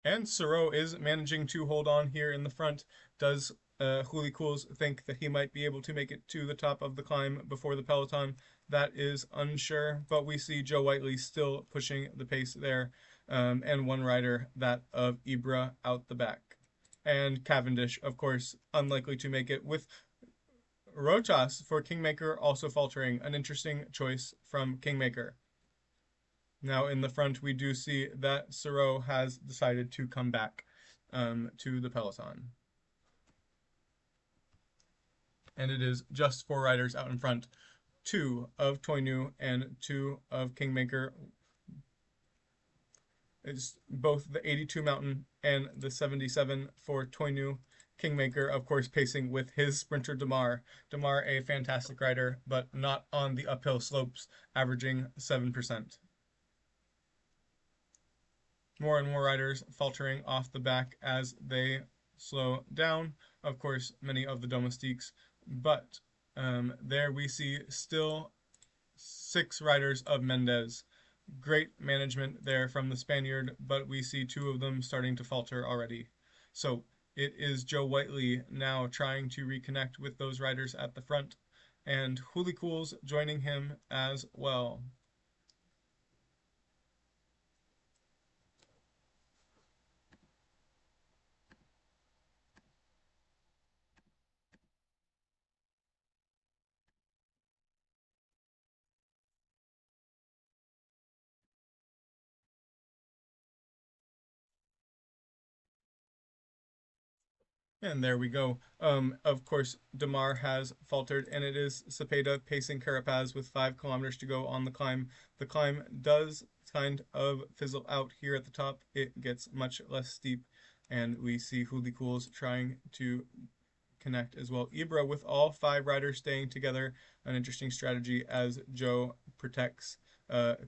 And Soro is managing to hold on here in the front. Does Huli Cools think that he might be able to make it to the top of the climb before the peloton? That is unsure, but we see Joe Whiteley still pushing the pace there, and one rider, that of Ibra, out the back. And Cavendish, of course, unlikely to make it, with Rochas for Kingmaker also faltering. An interesting choice from Kingmaker. Now in the front, we do see that Soro has decided to come back to the peloton. And it is just 4 riders out in front, 2 of Toinu and 2 of Kingmaker. It's both the 82 mountain and the 77 for Toinu. Kingmaker, of course, pacing with his sprinter Damar. Damar, a fantastic rider, but not on the uphill slopes, averaging 7%. More and more riders faltering off the back as they slow down. Of course, many of the domestiques, but there we see still 6 riders of Mendez. Great management there from the Spaniard, but we see 2 of them starting to falter already. So it is Joe Whiteley now trying to reconnect with those riders at the front, and Huli Cools joining him as well. And there we go. Of course, Damar has faltered, and it is Cepeda pacing Carapaz with 5 kilometers to go on the climb. The climb does kind of fizzle out here at the top. It gets much less steep, and we see Huli Cools trying to connect as well. Ibra with all 5 riders staying together, an interesting strategy as Joe protects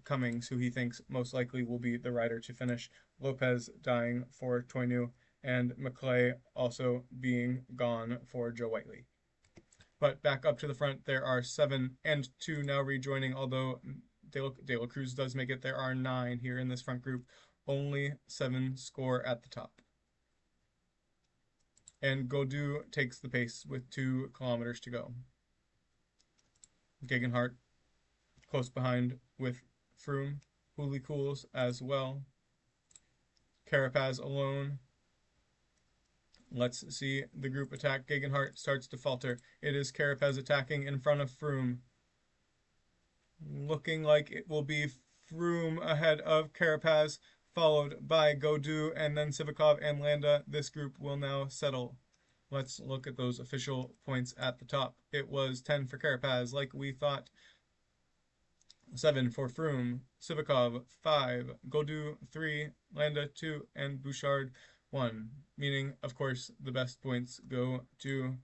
Cummings, who he thinks most likely will be the rider to finish, Lopez dying for Toinu, and McClay also being gone for Joe Whiteley. But back up to the front, there are 7 and 2 now rejoining, although De La Cruz does make it. There are 9 here in this front group. Only 7 score at the top. And Godu takes the pace with 2 kilometers to go. Gegenhart close behind with Froome. Hooley Cools as well. Carapaz alone. Let's see the group attack. Gegenhart starts to falter. It is Carapaz attacking in front of Froome. Looking like it will be Froome ahead of Carapaz, followed by Godu and then Sivakov and Landa. This group will now settle. Let's look at those official points at the top. It was 10 for Carapaz, like we thought. 7 for Froome, Sivakov 5, Godu 3, Landa 2, and Bouchard 1. Meaning, of course, the best points go to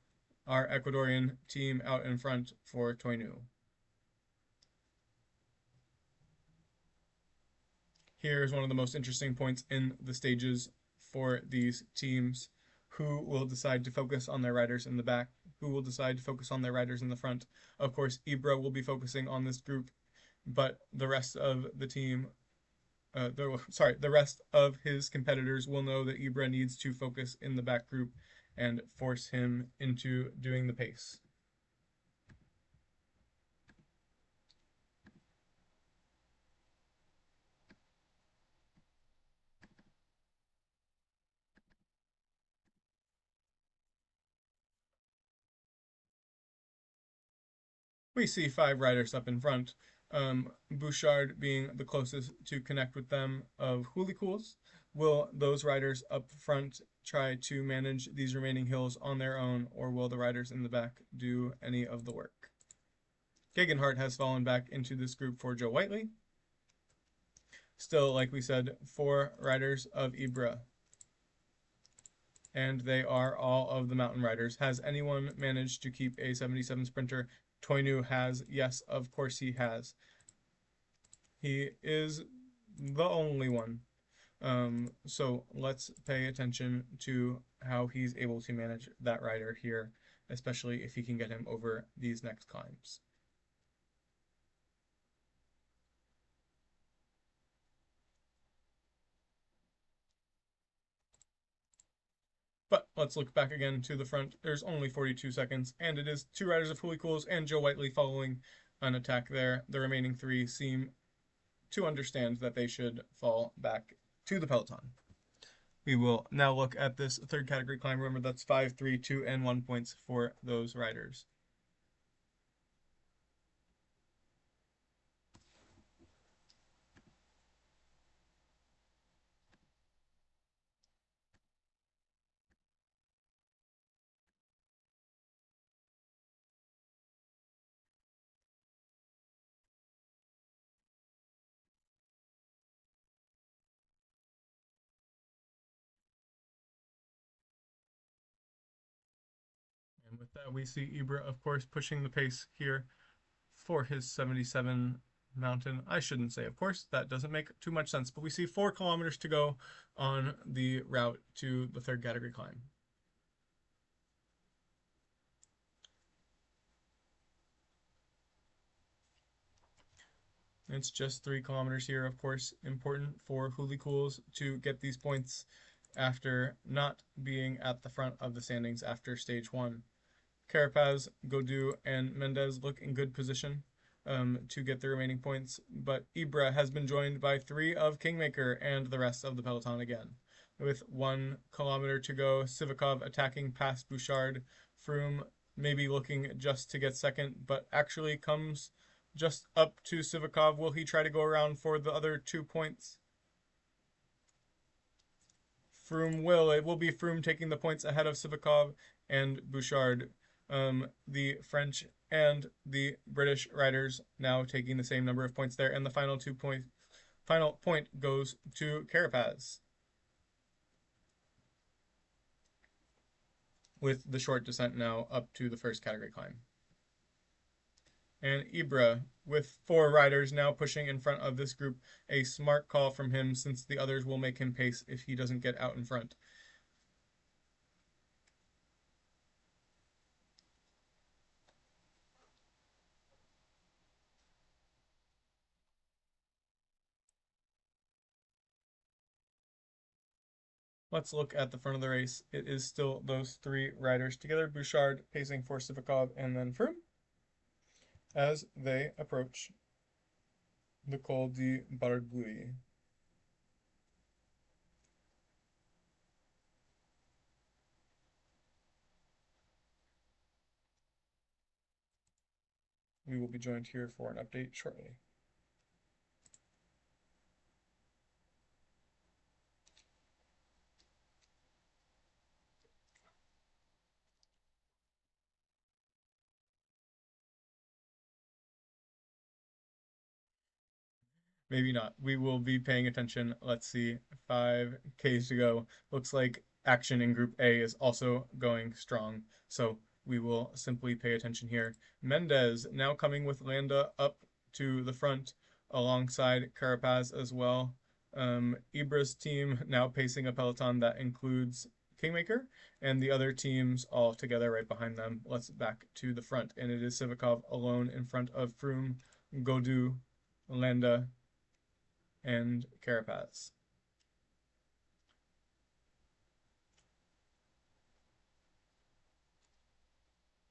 our Ecuadorian team out in front for Toinu. Here's one of the most interesting points in the stages for these teams. Who will decide to focus on their riders in the back? Who will decide to focus on their riders in the front? Of course, Ibra will be focusing on this group, but the rest of the team, the rest of his competitors will know that Ibra needs to focus in the back group and force him into doing the pace. We see 5 riders up in front. Bouchard being the closest to connect with them of Hoolicools. Will those riders up front try to manage these remaining hills on their own, or will the riders in the back do any of the work? Gegenhart has fallen back into this group for Joe Whiteley. Still, like we said, 4 riders of Ibra. And they are all of the mountain riders. Has anyone managed to keep a 77 sprinter? Toinu has. Yes, of course he has. He is the only one. So let's pay attention to how he's able to manage that rider here, especially if he can get him over these next climbs. But let's look back again to the front. There's only 42 seconds, and it is 2 riders of Hoolicools and Joe Whiteley following an attack there. The remaining 3 seem to understand that they should fall back to the peloton. We will now look at this third category climb. Remember, that's 5, 3, 2, and 1 points for those riders. And with that, we see Ibra, of course, pushing the pace here for his 77 mountain. I shouldn't say, of course, that doesn't make too much sense, but we see 4 kilometers to go on the route to the third category climb. It's just 3 kilometers here, of course, important for Hoolicools to get these points after not being at the front of the standings after stage 1. Carapaz, Godu, and Mendez look in good position to get the remaining points, but Ibra has been joined by 3 of Kingmaker and the rest of the peloton again. With 1 kilometer to go, Sivakov attacking past Bouchard. Froome maybe looking just to get second, but actually comes just up to Sivakov. Will he try to go around for the other 2 points? Froome will. It will be Froome taking the points ahead of Sivakov and Bouchard. The French and the British riders now taking the same number of points there, and the final point goes to Carapaz, with the short descent now up to the first category climb. And Ibra, with 4 riders now pushing in front of this group, a smart call from him since the others will make him pace if he doesn't get out in front. Let's look at the front of the race. It is still those 3 riders together, Bouchard pacing for Sivikov and then Froome as they approach the Col de Barguil. We will be joined here for an update shortly. Maybe not. We will be paying attention. Let's see. 5Ks to go. Looks like action in Group A is also going strong. So we will simply pay attention here. Mendez now coming with Landa up to the front alongside Carapaz as well. Ibra's team now pacing a peloton that includes Kingmaker and the other teams all together right behind them. Let's back to the front. And it is Sivikov alone in front of Froome, Godu, Landa, and Carapaz.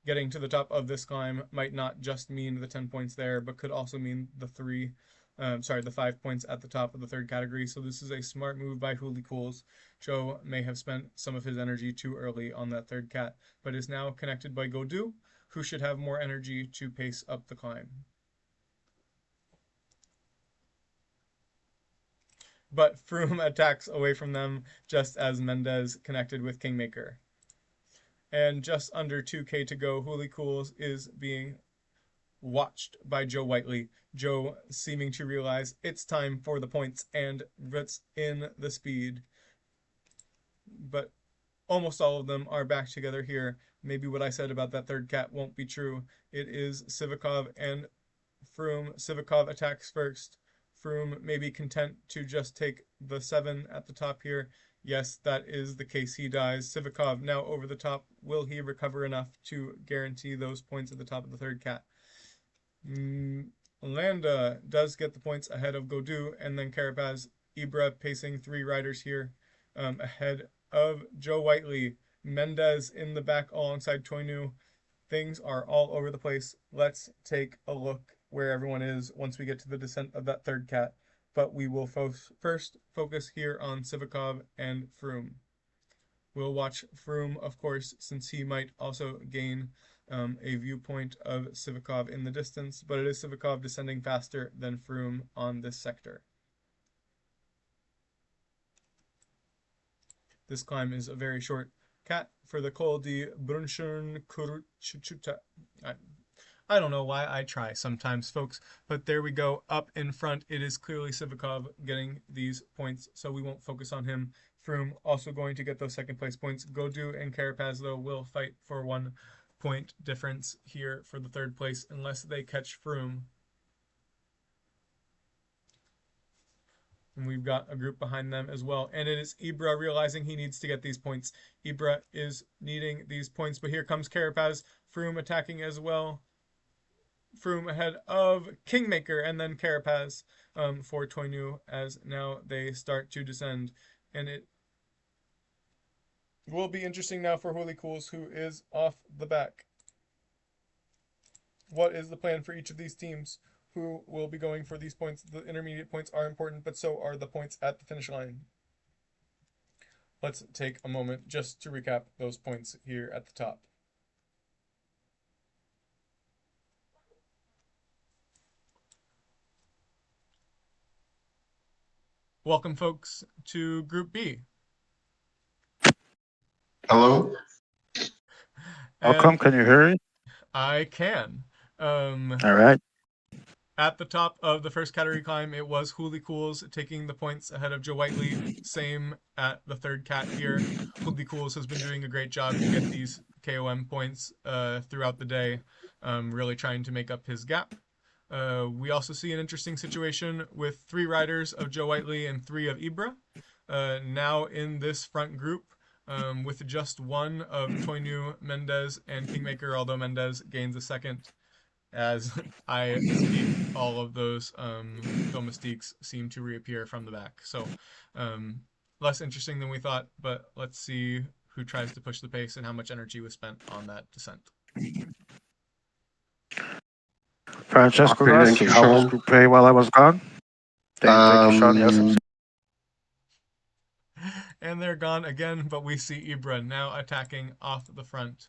Getting to the top of this climb might not just mean the 10 points there, but could also mean the 5 points at the top of the third category. So this is a smart move by Hooli Cools. Joe may have spent some of his energy too early on that third cat, but is now connected by Godu, who should have more energy to pace up the climb. But Froome attacks away from them just as Mendez connected with Kingmaker. And just under 2K to go, Hooli Cools is being watched by Joe Whiteley. Joe seeming to realize it's time for the points and puts in the speed. But almost all of them are back together here. Maybe what I said about that third cat won't be true. It is Sivikov and Froome. Sivikov attacks first. Froome may be content to just take the 7 at the top here. Yes, that is the case. He dies. Sivikov now over the top. Will he recover enough to guarantee those points at the top of the third cat? Landa does get the points ahead of Godu and then Carapaz. Ibra pacing 3 riders here ahead of Joe Whiteley. Mendez in the back alongside Toinu. Things are all over the place. Let's take a look where everyone is once we get to the descent of that third cat. But we will first focus here on Sivikov and Froome. We'll watch Froome, of course, since he might also gain a viewpoint of Sivikov in the distance, but it is Sivikov descending faster than Froome on this sector. This climb is a very short cat for the Col de Brunschön Kuruchuta. I don't know why I try sometimes, folks, but there we go. Up in front, it is clearly Sivikov getting these points, so we won't focus on him. Froome also going to get those second place points. Godu and Carapaz, though, will fight for 1 point difference here for the third place unless they catch Froome. And we've got a group behind them as well. And it is Ibra realizing he needs to get these points. Ibra is needing these points, but here comes Carapaz. Froome attacking as well. Froome ahead of Kingmaker and then Carapaz for Toinu as now they start to descend. And it will be interesting now for Hooli Cools, who is off the back. What is the plan for each of these teams? Who will be going for these points? The intermediate points are important, but so are the points at the finish line. Let's take a moment just to recap those points here at the top. Welcome, folks, to Group B. Hello? Welcome, And can you hear me? I can. All right. At the top of the first category climb, it was Hooli Cools taking the points ahead of Joe Whiteley. Same at the third cat here. Hooli Cools has been doing a great job to get these KOM points throughout the day, really trying to make up his gap. We also see an interesting situation with 3 riders of Joe Whiteley and 3 of Ibra. Now in this front group, with just one of Toinu, Mendez, and Kingmaker, although Mendez gains a second. As I speak, all of those domestiques seem to reappear from the back. So, less interesting than we thought, but let's see who tries to push the pace and how much energy was spent on that descent. Francesco Okay, thank asking, you, how was Sean. Group A while I was gone? Thank you, Sean. Yes, Um, And they're gone again, but we see Ibra now attacking off the front,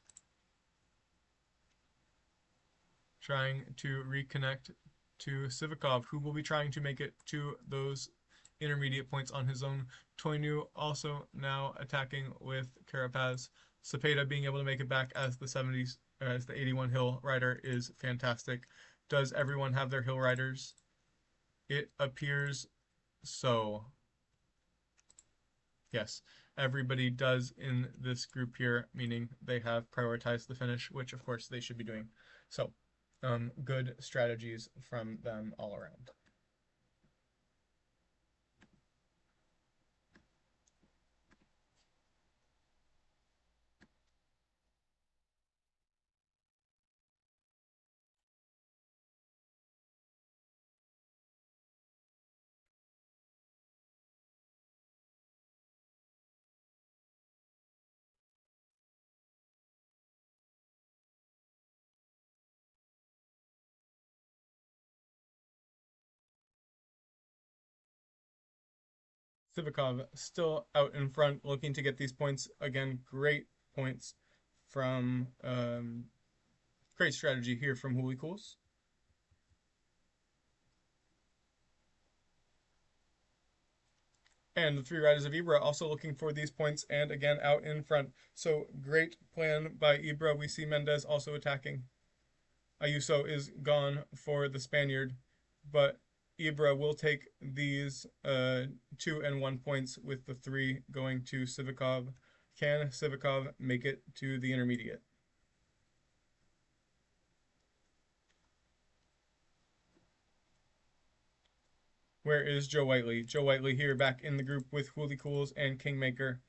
trying to reconnect to Sivikov, who will be trying to make it to those intermediate points on his own. Toinu also now attacking with Carapaz. Cepeda being able to make it back as the 70s, as the 81 hill rider is fantastic. Does everyone have their hill riders? It appears so. Yes, everybody does in this group here, meaning they have prioritized the finish, which of course they should be doing. So, good strategies from them all around. Sivikov still out in front, looking to get these points. Again, great points from great strategy here from Huli Cools. And the 3 riders of Ibra also looking for these points and again out in front. So great plan by Ibra. We see Mendez also attacking. Ayuso is gone for the Spaniard, but Ibra will take these 2 and 1 points with the 3 going to Sivikov. Can Sivikov make it to the intermediate? Where is Joe Whiteley? Joe Whiteley here back in the group with Hooly Cools and Kingmaker.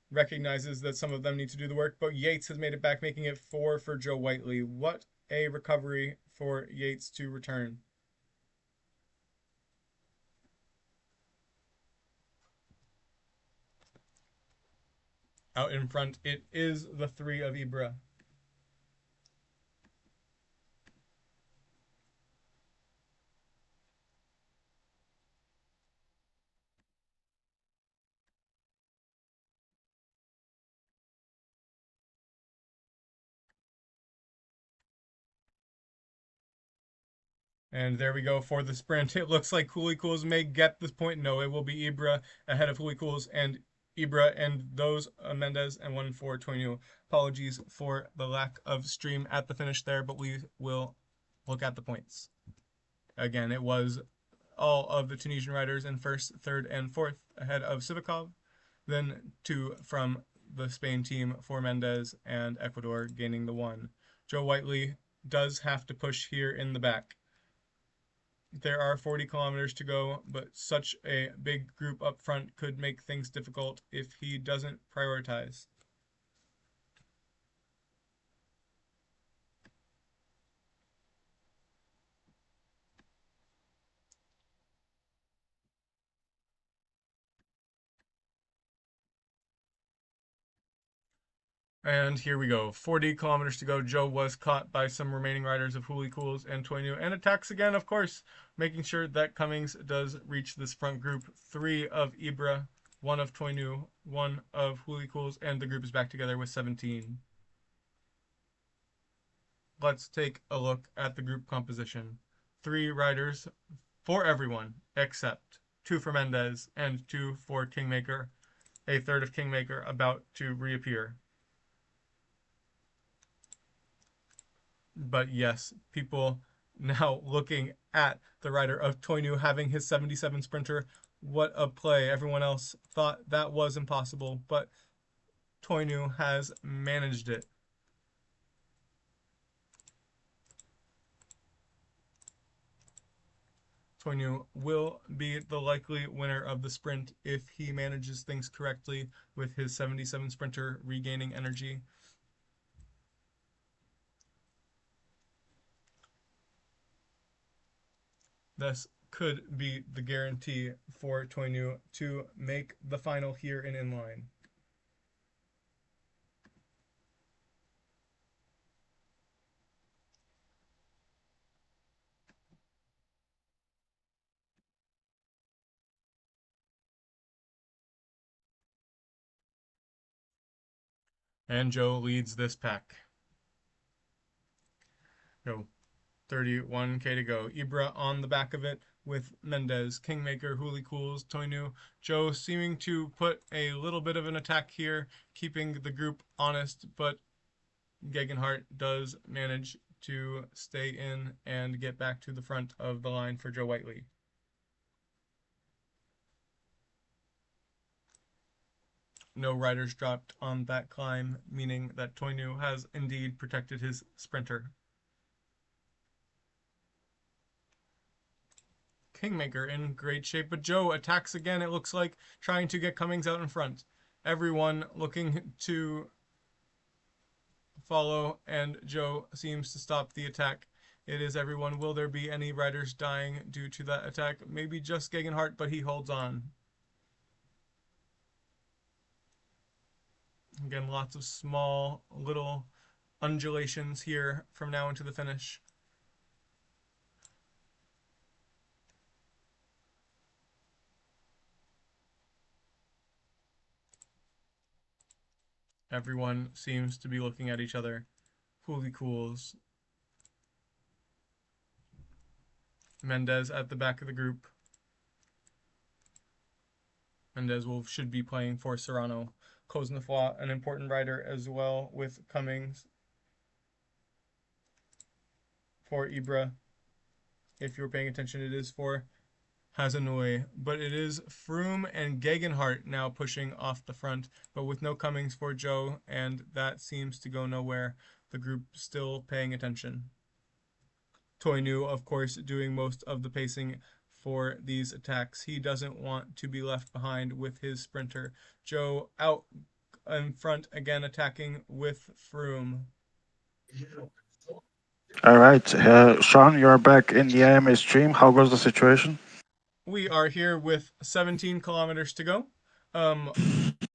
Recognizes that some of them need to do the work, but Yates has made it back, making it 4 for Joe Whiteley. What a recovery for Yates to return. Out in front, it is the 3 of Ibra. And there we go for the sprint. It looks like Hooly Cools may get this point. No, it will be Ibra ahead of Hooly Cools and Ibra and those Mendez and 1 for Toinu. Apologies for the lack of stream at the finish there, but we will look at the points. Again, it was all of the Tunisian riders in first, third, and fourth ahead of Sivikov. Then 2 from the Spain team for Mendez and Ecuador gaining the 1. Joe Whiteley does have to push here in the back. There are 40 kilometers to go, but such a big group up front could make things difficult if he doesn't prioritize. And here we go. 40 kilometers to go. Joe was caught by some remaining riders of Hooly Cools and Toinu and attacks again, of course, making sure that Cummings does reach this front group. 3 of Ibra, 1 of Toinu, 1 of Hooly Cools, and the group is back together with 17. Let's take a look at the group composition. 3 riders for everyone except 2 for Mendez and 2 for Kingmaker. A third of Kingmaker about to reappear. But yes, people now looking at the rider of Toinu having his 77 sprinter. What a play. Everyone else thought that was impossible, but Toinu has managed it. Toinu will be the likely winner of the sprint if he manages things correctly with his 77 sprinter regaining energy. This could be the guarantee for Toinu to make the final here in Inline. And Joe leads this pack. Go. 31k to go. Ibra on the back of it with Mendez, Kingmaker, Huli Cools, Toinu. Joe seeming to put a little bit of an attack here, keeping the group honest, but Gegenhart does manage to stay in and get back to the front of the line for Joe Whiteley. No riders dropped on that climb, meaning that Toinu has indeed protected his sprinter. Kingmaker in great shape, but Joe attacks again, it looks like, trying to get Cummings out in front. Everyone looking to follow, and Joe seems to stop the attack. It is everyone. Will there be any riders dying due to that attack? Maybe just Gegenhart, but he holds on. Again, lots of small little undulations here from now into the finish. Everyone seems to be looking at each other. Huli Cools. Mendez at the back of the group. Mendez should be playing for Serrano. Cosnefroy, an important rider as well with Cummings. For Ibra, if you're paying attention, it is for Hazanui, but it is Froome and Gegenhart now pushing off the front, but with no Cummings for Joe, and that seems to go nowhere. The group still paying attention. Toinu, of course, doing most of the pacing for these attacks. He doesn't want to be left behind with his sprinter. Joe out in front again, attacking with Froome. All right, Sean, you're back in the AMA stream. How goes the situation? We are here with 17 kilometers to go.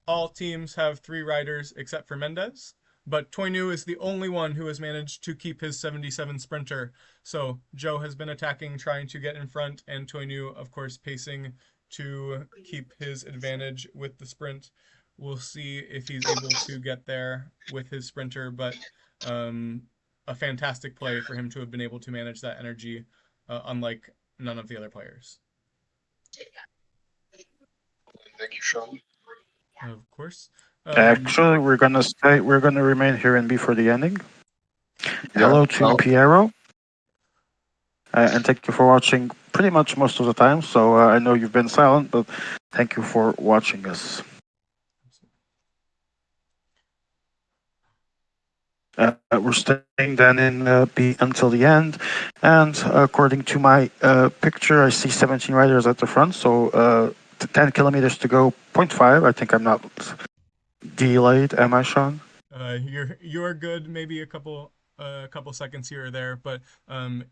All teams have 3 riders except for Mendez, but Toinu is the only one who has managed to keep his 77 sprinter. So Joe has been attacking, trying to get in front, and Toinu, of course, pacing to keep his advantage with the sprint. We'll see if he's able to get there with his sprinter, but a fantastic play for him to have been able to manage that energy, unlike none of the other players. Thank you, Sean. Of course. Actually, we're gonna remain here and be for the ending. Hello to Well, Piero, and thank you for watching pretty much most of the time. So I know you've been silent, but thank you for watching us. We're staying then in B until the end, and according to my picture, I see 17 riders at the front, so 10 kilometers to go, 0.5. I think I'm not delayed, am I, Sean? You're good. Maybe a couple seconds here or there, but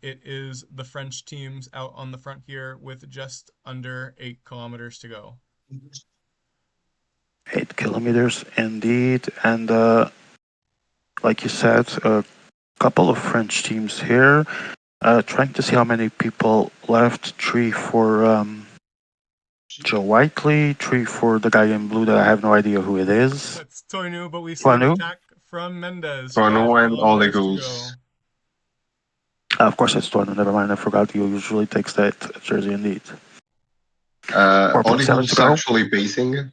it is the French teams out on the front here with just under 8 kilometers to go. 8 kilometers indeed, and like you said, a couple of French teams here. Trying to see how many people left. 3 for Joe Whiteley, 3 for the guy in blue that I have no idea who it is. That's Toinu, but we see an Toinu? attack from Mendez. Toinu 5 and all the kilometers to goals. go. Of course, it's Toinu. Never mind, I forgot. He usually takes that jersey indeed. All 4.7 to goals go. actually pacing.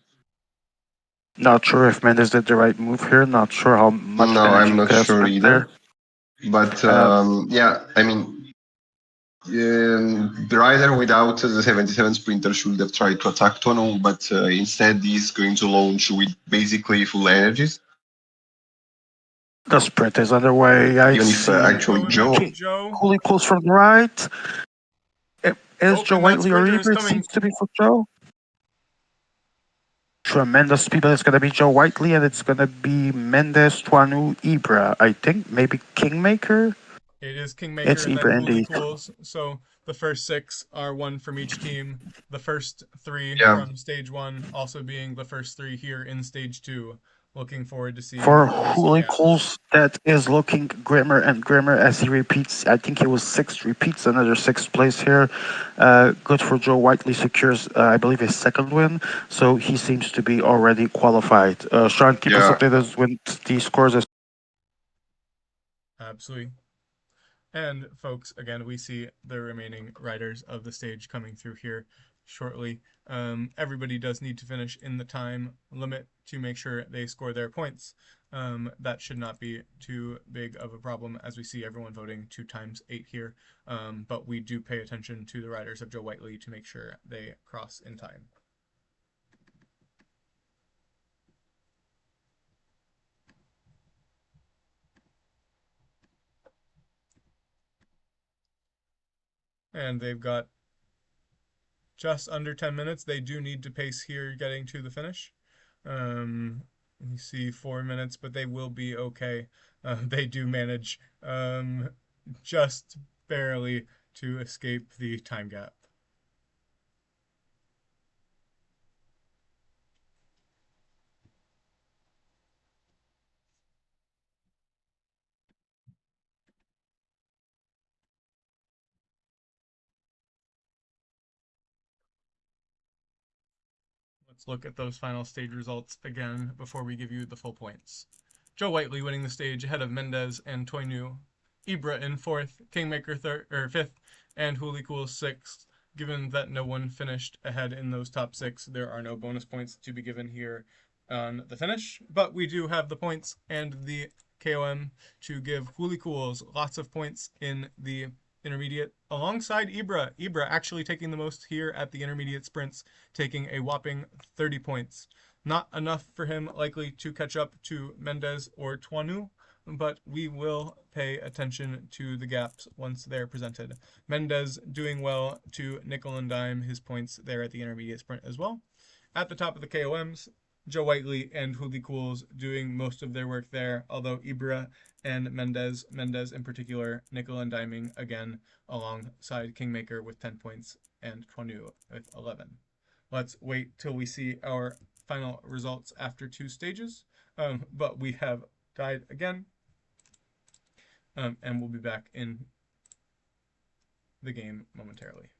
Not sure if Mendes did the right move here. Not sure how much No, energy I'm not Pes sure spent either. there. But yeah, I mean, the rider without the 77 sprinter should have tried to attack Tono, but instead he's going to launch with basically full energies. The sprint is underway. I Even if see actually Going up Joe, to Joe. Cooley pulls from the right. Is Oh, Joe and that Whiteley or sprinter is Ibra? It coming. seems to be for Joe. Tremendous speed, but it's going to be Joe Whiteley, and it's going to be Mendes, Tuanu, Ibra. I think maybe Kingmaker. It is Kingmaker It's and then Ibra Hooly indeed. Cools. So the first six are one from each team. The first three Yeah, from stage one also being the first three here in stage two. Looking forward to seeing For how this Hooly pans. Coles, that is looking grimmer and grimmer as he repeats. I think he was sixth, repeats another sixth place here. Good for Joe Whiteley, secures, I believe, his second win. So he seems to be already qualified. Sean, keep us yeah. updated when the scores. Absolutely. And folks, again, we see the remaining riders of the stage coming through here shortly. Everybody does need to finish in the time limit to make sure they score their points. That should not be too big of a problem as we see everyone voting 2 times 8 here. But we do pay attention to the riders of Joe Whiteley to make sure they cross in time. And they've got just under 10 minutes. They do need to pace here getting to the finish. You see 4 minutes, but they will be okay. They do manage just barely to escape the time gap. Let's look at those final stage results again before we give you the full points. Joe Whiteley winning the stage ahead of Mendez and Toinu. Ibra in fourth, Kingmaker fifth, and Huli Cool sixth. Given that no one finished ahead in those top six, there are no bonus points to be given here on the finish. But we do have the points and the KOM to give Huli Cools lots of points in the intermediate alongside Ibra. Ibra actually taking the most here at the intermediate sprints, taking a whopping 30 points. Not enough for him likely to catch up to Mendez or Tuanu, but we will pay attention to the gaps once they're presented. Mendez doing well to nickel and dime his points there at the intermediate sprint as well. At the top of the KOMs, Joe Whiteley and Huli Cools doing most of their work there, although Ibra and Mendez in particular, nickel and diming again alongside Kingmaker with 10 points and Tuanu with 11. Let's wait till we see our final results after 2 stages. But we have died again, and we'll be back in the game momentarily.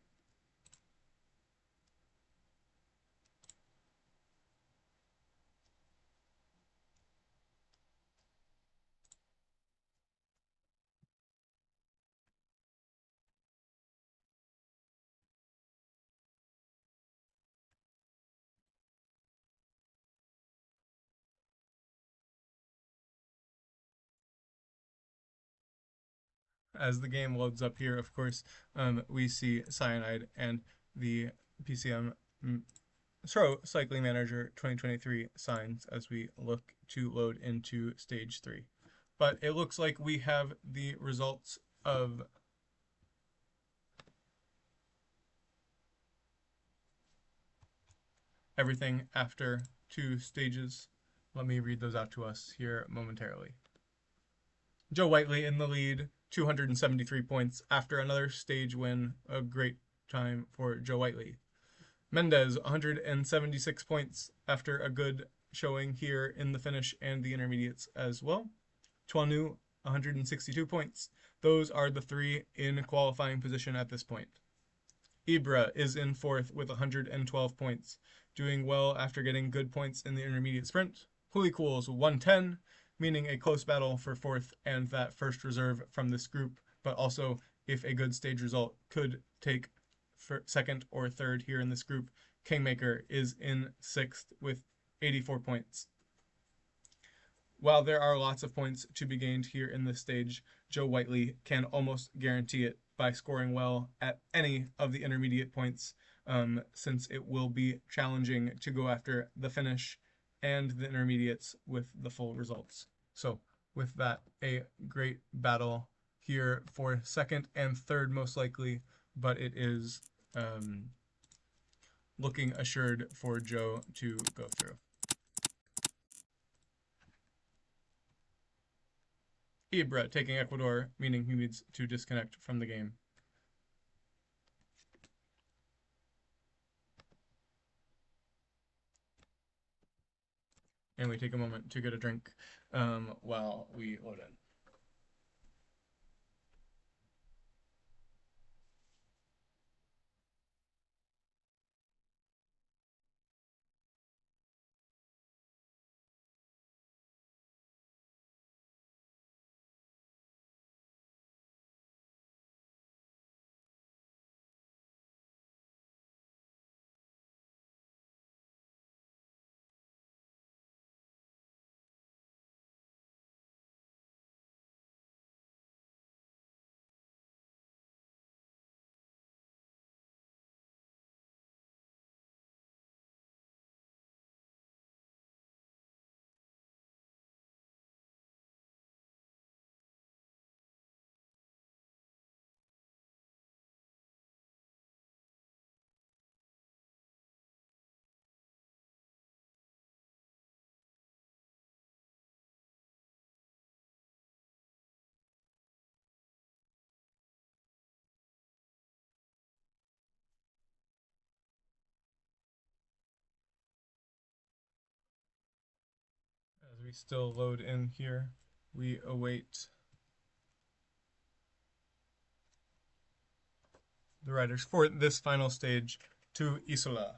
As the game loads up here, of course, we see Cyanide and the PCM Cycling Manager 2023 signs as we look to load into stage 3. But it looks like we have the results of everything after 2 stages. Let me read those out to us here momentarily. Joe Whiteley in the lead, 273 points after another stage win. A great time for Joe Whiteley. Mendez, 176 points after a good showing here in the finish and the intermediates as well. Tuanu, 162 points. Those are the three in qualifying position at this point. Ibra is in fourth with 112 points, doing well after getting good points in the intermediate sprint. Huli Cools 110, meaning a close battle for fourth and that first reserve from this group, but also if a good stage result could take second or third here in this group. Kingmaker is in sixth with 84 points. While there are lots of points to be gained here in this stage, Joe Whiteley can almost guarantee it by scoring well at any of the intermediate points, since it will be challenging to go after the finish and the intermediates with the full results. So with that, a great battle here for second and third most likely, but it is looking assured for Joe to go through. Ibra taking Ecuador, meaning he needs to disconnect from the game. And we take a moment to get a drink while we load in. As we still load in here, we await the riders for this final stage to Isola.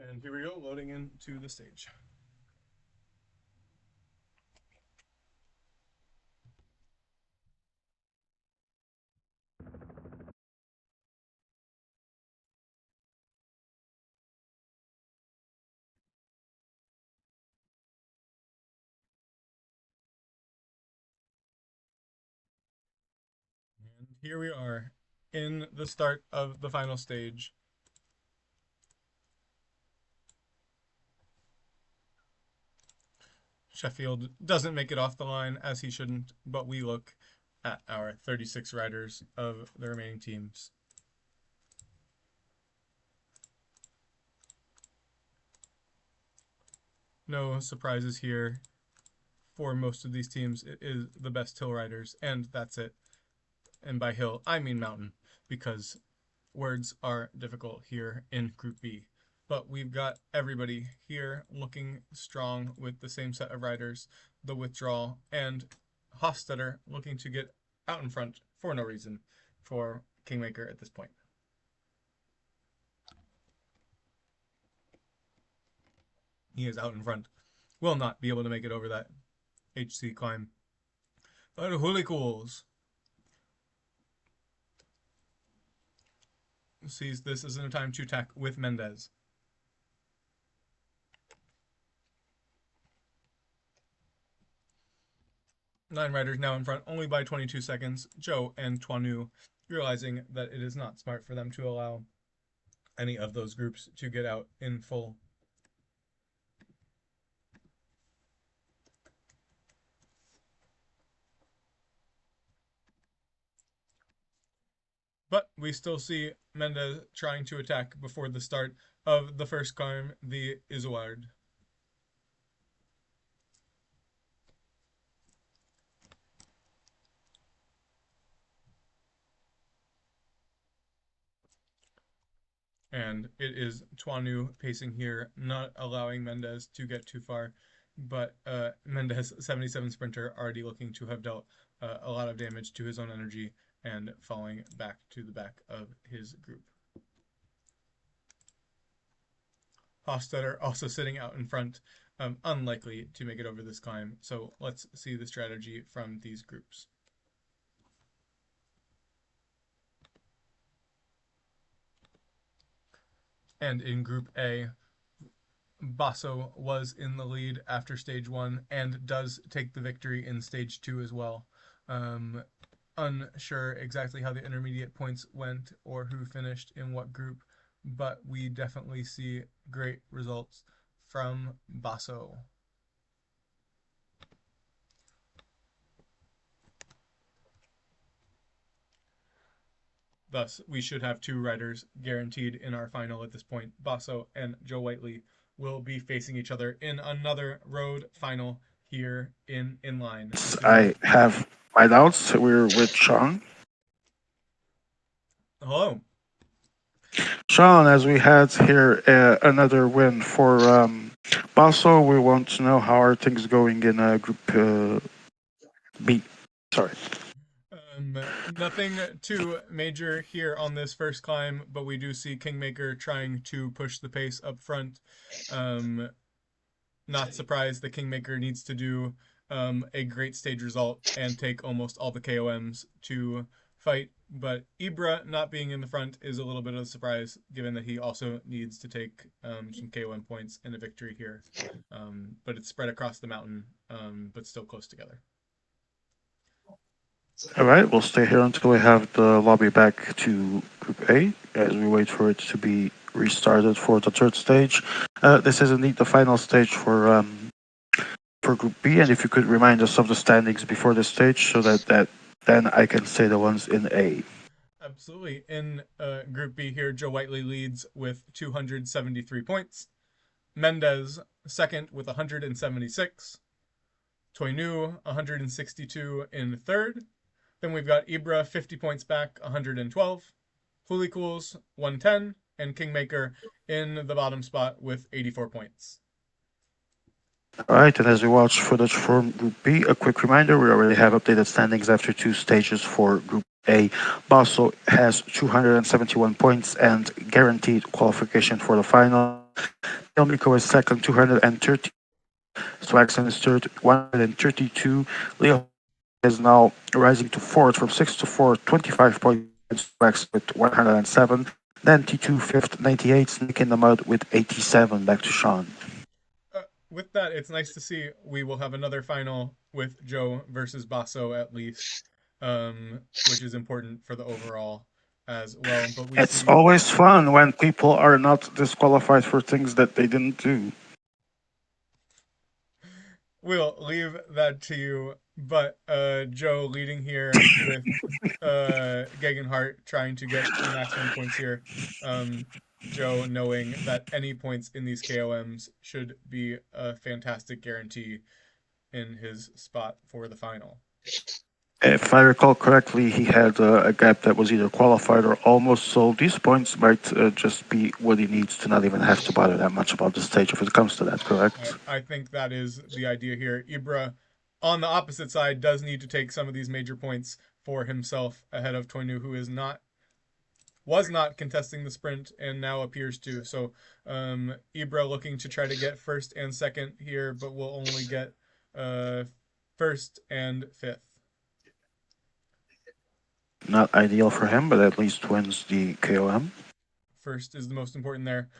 And here we go, loading into the stage. And here we are in the start of the final stage. Sheffield doesn't make it off the line, as he shouldn't, but we look at our 36 riders of the remaining teams. No surprises here. For most of these teams, it is the best hill riders, and that's it. And by hill, I mean mountain, because words are difficult here in Group B. But we've got everybody here looking strong with the same set of riders, the withdrawal, and Hofstetter looking to get out in front for no reason for Kingmaker at this point. He is out in front. Will not be able to make it over that HC climb. But Huli Cools sees this as a time to attack with Mendez. Nine riders now in front, only by 22 seconds. Joe and Tuanu realizing that it is not smart for them to allow any of those groups to get out in full. But we still see Mendez trying to attack before the start of the first climb, the Izoard. And it is Tuanu pacing here, not allowing Mendez to get too far. But Mendez, 77 sprinter, already looking to have dealt a lot of damage to his own energy and falling back to the back of his group. Hofstetter also sitting out in front, unlikely to make it over this climb. So let's see the strategy from these groups. And in Group A, Basso was in the lead after stage one and does take the victory in stage two as well. unsure exactly how the intermediate points went or who finished in what group, but we definitely see great results from Basso. Thus, we should have two riders guaranteed in our final at this point. Basso and Joe Whiteley will be facing each other in another road final here in Inline. This is I have my doubts. We're with Sean. hello. Sean, as we had here another win for Basso, we want to know how are things going in Group B. Sorry. Nothing too major here on this first climb, but we do see Kingmaker trying to push the pace up front. Um, Not surprised the Kingmaker needs to do a great stage result and take almost all the KOMs to fight. But Ibra not being in the front is a little bit of a surprise, given that he also needs to take some KOM points in a victory here. But it's spread across the mountain, but still close together. All right, we'll stay here until we have the lobby back to Group A as we wait for it to be restarted for the third stage. This is indeed the final stage for Group B, and if you could remind us of the standings before this stage, so that then I can say the ones in A. Absolutely. In Group B here, Joe Whiteley leads with 273 points. Mendez second with 176. Toinu 162 in third. Then we've got Ibra 50 points back, 112. Cools 110, and Kingmaker in the bottom spot with 84 points. All right, and as we watch footage from Group B, a quick reminder, we already have updated standings after two stages for Group A. Basso has 271 points and guaranteed qualification for the final. Elmico is second, 230. Swaxon is third, 132. Leo is now rising to fourth from 6 to 4, 25 points. Swaxon with 107. Then T2 fifth, 98. Snake in the Mud with 87. Back to Sean. With that, it's nice to see we will have another final with Joe versus Basso at least, which is important for the overall as well. But we It's see always fun when people are not disqualified for things that they didn't do. we'll leave that to you. But Joe leading here with Gegenhart trying to get the maximum points here. Um, Joe knowing that any points in these KOMs should be a fantastic guarantee in his spot for the final. If I recall correctly, he had a gap that was either qualified or almost, so these points might just be what he needs to not even have to bother that much about the stage if it comes to that, correct? I think that is the idea here. Ibra, on the opposite side, does need to take some of these major points for himself ahead of Toinu, who is not was not contesting the sprint and now appears to. So Ibra looking to try to get first and second here, but will only get first and fifth. Not ideal for him, but at least wins the KOM. First is the most important there.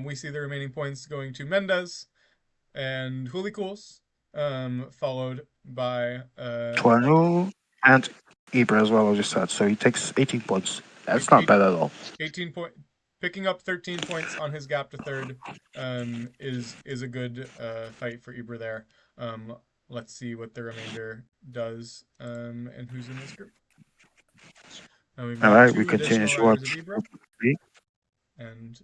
We see the remaining points going to Mendez and Cools, followed by Tuanu and Ibra as well, as you said. So he takes 18 points. That's eight, not eight, bad at all. 18 point, picking up 13 points on his gap to third is a good fight for Ibra there. Let's see what the remainder does and who's in this group. Now we've All got right, we two continue additional to riders of watch Ibra Group B. and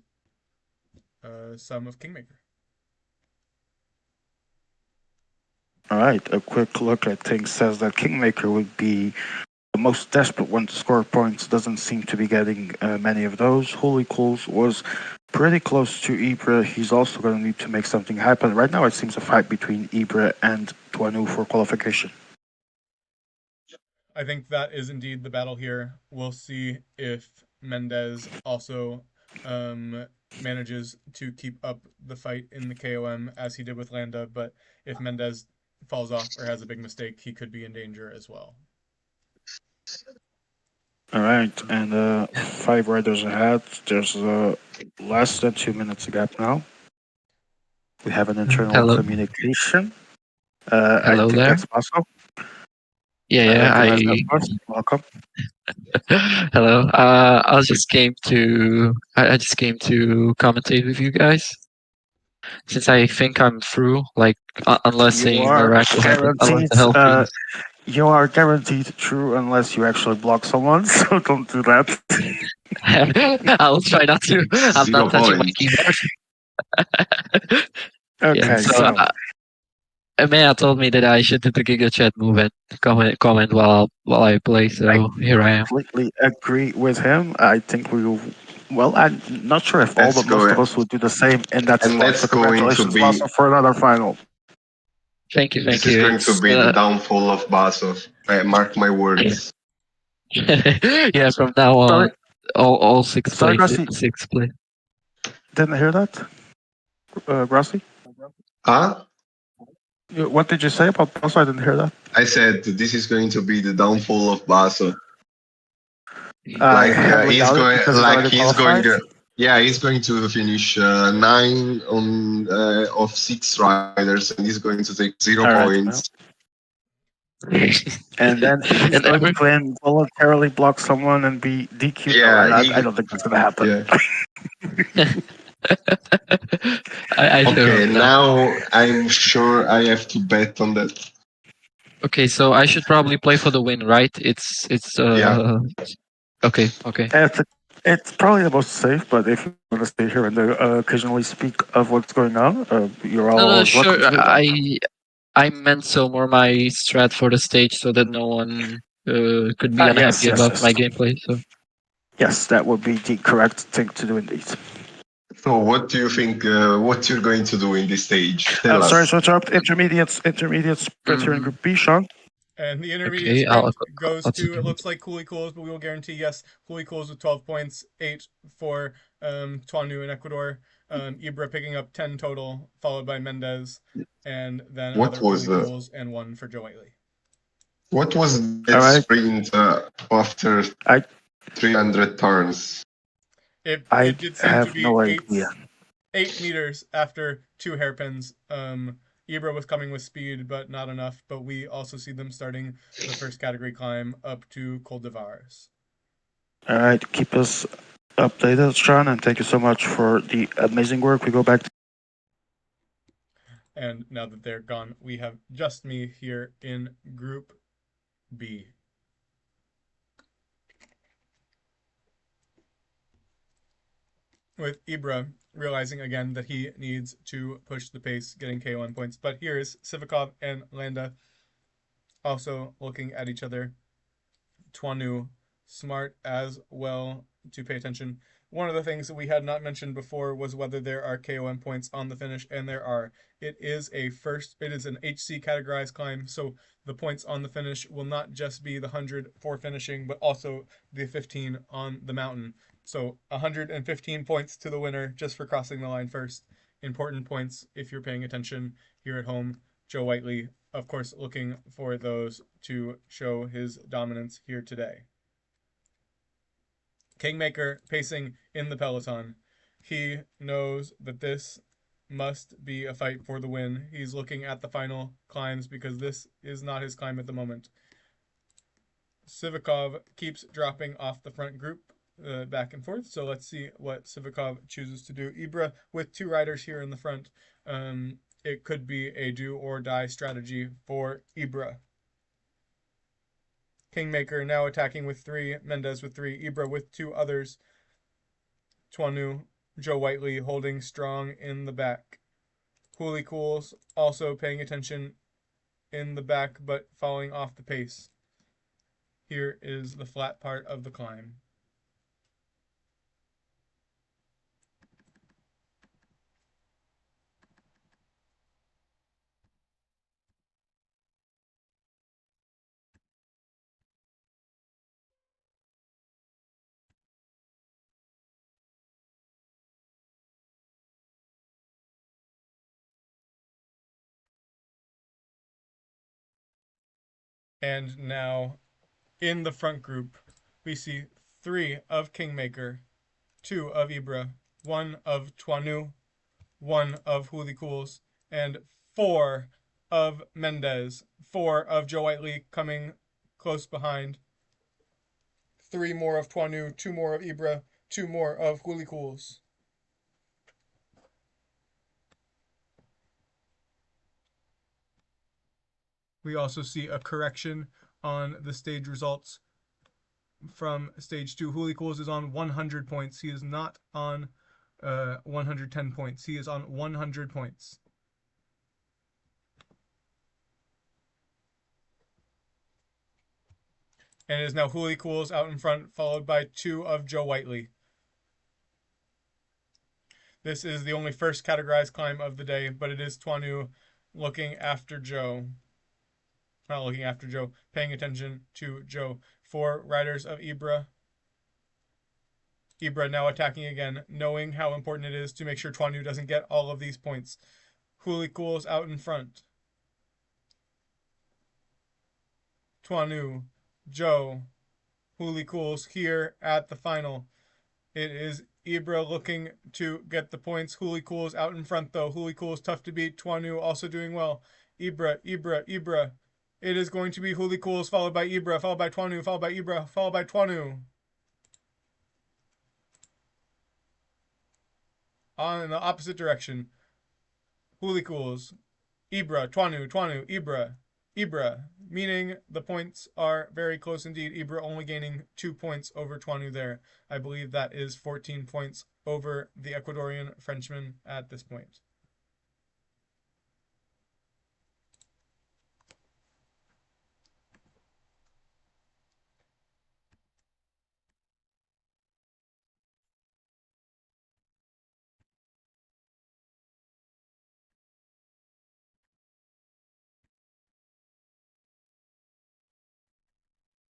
some of Kingmaker. All right, a quick look at things says that Kingmaker would be the most desperate one to score points. Doesn't seem to be getting many of those. Holy Coals was pretty close to Ibra. He's also going to need to make something happen. Right now, it seems a fight between Ibra and Tuanu for qualification. I think that is indeed the battle here. We'll see if Mendez also um, manages to keep up the fight in the KOM as he did with Landa, but if Mendez falls off or has a big mistake, he could be in danger as well. All right, and 5 riders ahead. There's less than 2 minutes gap now. We have an internal Hello, communication. I hello think there. that's Basso. Yeah, I yeah. recognize that voice. Welcome. Hello. I just came to commentate with you guys. Since I think I'm through, like unless You a are miracle happens, unless guaranteed. the health is. You are guaranteed true unless you actually block someone. So don't do that. I'll try not to. I'm not Zero touching my points. keyboard. Yeah. Okay, So so Maya told me that I should do the Giga Chat move and comment while I play. I So here I am. completely agree with him. I think we will. Well, I'm not sure if all, Let's but most go. of us would do the same in that And spot. that's So going to congratulations, be Vaso, for another final. Thank you, this thank is you. going to It's be the downfall of Basov. I mark my words. yeah. From now Sorry, on, all six sorry, plays, Grassy. six play. Didn't hear that, Grassy. Huh? What did you say about Vaso? I didn't hear that. I said this is going to be the downfall of Basso. I heavily doubt it because he's already He's going qualified. to, yeah, he's going to finish nine on of six riders, and he's going to take zero All right, well, points. and then he's And going to every try and voluntarily block someone and be DQ'd. No, Yeah, I don't think that's going to happen. yeah. I sure Okay, hope not. now I'm sure I have to bet on that. Okay, so I should probably play for the win, right? It's Yeah. okay, okay. It's probably the most safe, but if you want to stay here and occasionally speak of what's going on, you're No, no, always welcome sure. to do that. I meant so more my strat for the stage so that no one could be Yes, unhappy yes, about yes. my gameplay. So Yes, that would be the correct thing to do indeed. So, what do you think? What you're going to do in this stage? Tell Sorry us. to interrupt. Intermediate sprint here in mm, Group B, Sean. And the intermediate okay, sprint goes I'll to, take it it. looks like Cooley Cools, but we will guarantee yes, Cooley Cools with 12 points, 8 for Tuanu in Ecuador. Ibra picking up 10 total, followed by Mendez, and then What another was Cooley the Cools and one for Joe Whiteley. what was All that right. sprint after I 300 turns? It did seem to have be no idea. 8 meters after 2 hairpins. Ibra was coming with speed, but not enough. But we also see them starting the first category climb up to Col de Vares. All right, keep us updated, Sean, and thank you so much for the amazing work. We go back to And now that they're gone, we have just me here in Group B. With Ibra realizing again that he needs to push the pace, getting K1 points. But here is Sivikov and Landa also looking at each other. Tuanu, smart as well to pay attention. One of the things that we had not mentioned before was whether there are KOM points on the finish, and there are. It is an HC categorized climb, so the points on the finish will not just be the 100 for finishing, but also the 15 on the mountain. So 115 points to the winner just for crossing the line first. Important points if you're paying attention here at home. Joe Whiteley, of course, looking for those to show his dominance here today. Kingmaker pacing in the peloton. He knows that this must be a fight for the win. He's looking at the final climbs because this is not his climb at the moment. Sivikov keeps dropping off the front group back and forth. So let's see what Sivikov chooses to do. Ibra with 2 riders here in the front. It could be a do or die strategy for Ibra. Kingmaker now attacking with 3, Mendez with 3, Ibra with 2 others. Tuanu, Joe Whiteley holding strong in the back. Cooley Cools also paying attention in the back but falling off the pace. Here is the flat part of the climb. And now in the front group, we see 3 of Kingmaker, 2 of Ibra, 1 of Tuanu, 1 of Huli Cools, and 4 of Mendez, 4 of Joe Whiteley coming close behind. 3 more of Tuanu, 2 more of Ibra, 2 more of Huli Cools. We also see a correction on the stage results from stage 2. Huli Cools is on 100 points. He is not on 110 points. He is on 100 points. And it is now Huli Cools out in front, followed by 2 of Joe Whiteley. This is the only first categorized climb of the day, but it is Tuanu looking after Joe. Not looking after Joe, paying attention to Joe. 4 riders of Ibra. Ibra now attacking again, knowing how important it is to make sure Tuanu doesn't get all of these points. Huli Cools out in front. Tuanu, Joe, Huli Cools here at the final. It is Ibra looking to get the points. Huli Cools out in front though. Huli Cools tough to beat. Tuanu also doing well. Ibra. It is going to be Huli Cools followed by Ibra, followed by Tuanu, followed by Ibra, followed by Tuanu. On in the opposite direction. Huli Cools, Ibra, Tuanu, Ibra, meaning the points are very close indeed. Ibra only gaining 2 points over Tuanu there. I believe that is 14 points over the Ecuadorian Frenchman at this point.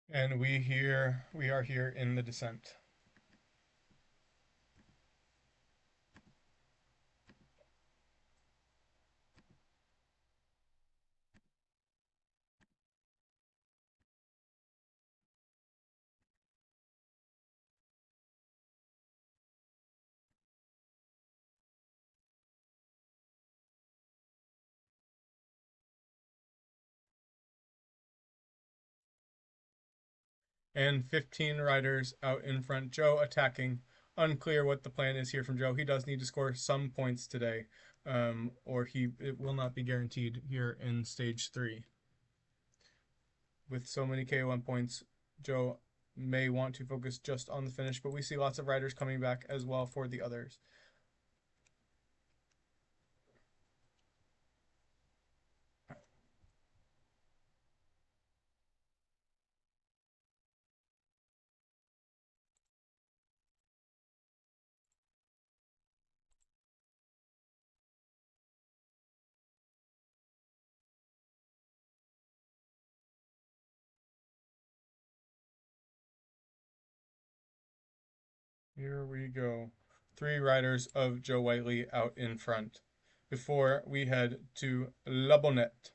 And we are here in the descent. And 15 riders out in front. Joe attacking. Unclear what the plan is here from Joe. He does need to score some points today, or it will not be guaranteed here in stage 3. With so many KOM points, Joe may want to focus just on the finish, but we see lots of riders coming back as well for the others. Here we go. 3 riders of Joe Whiteley out in front before we head to La Bonnette.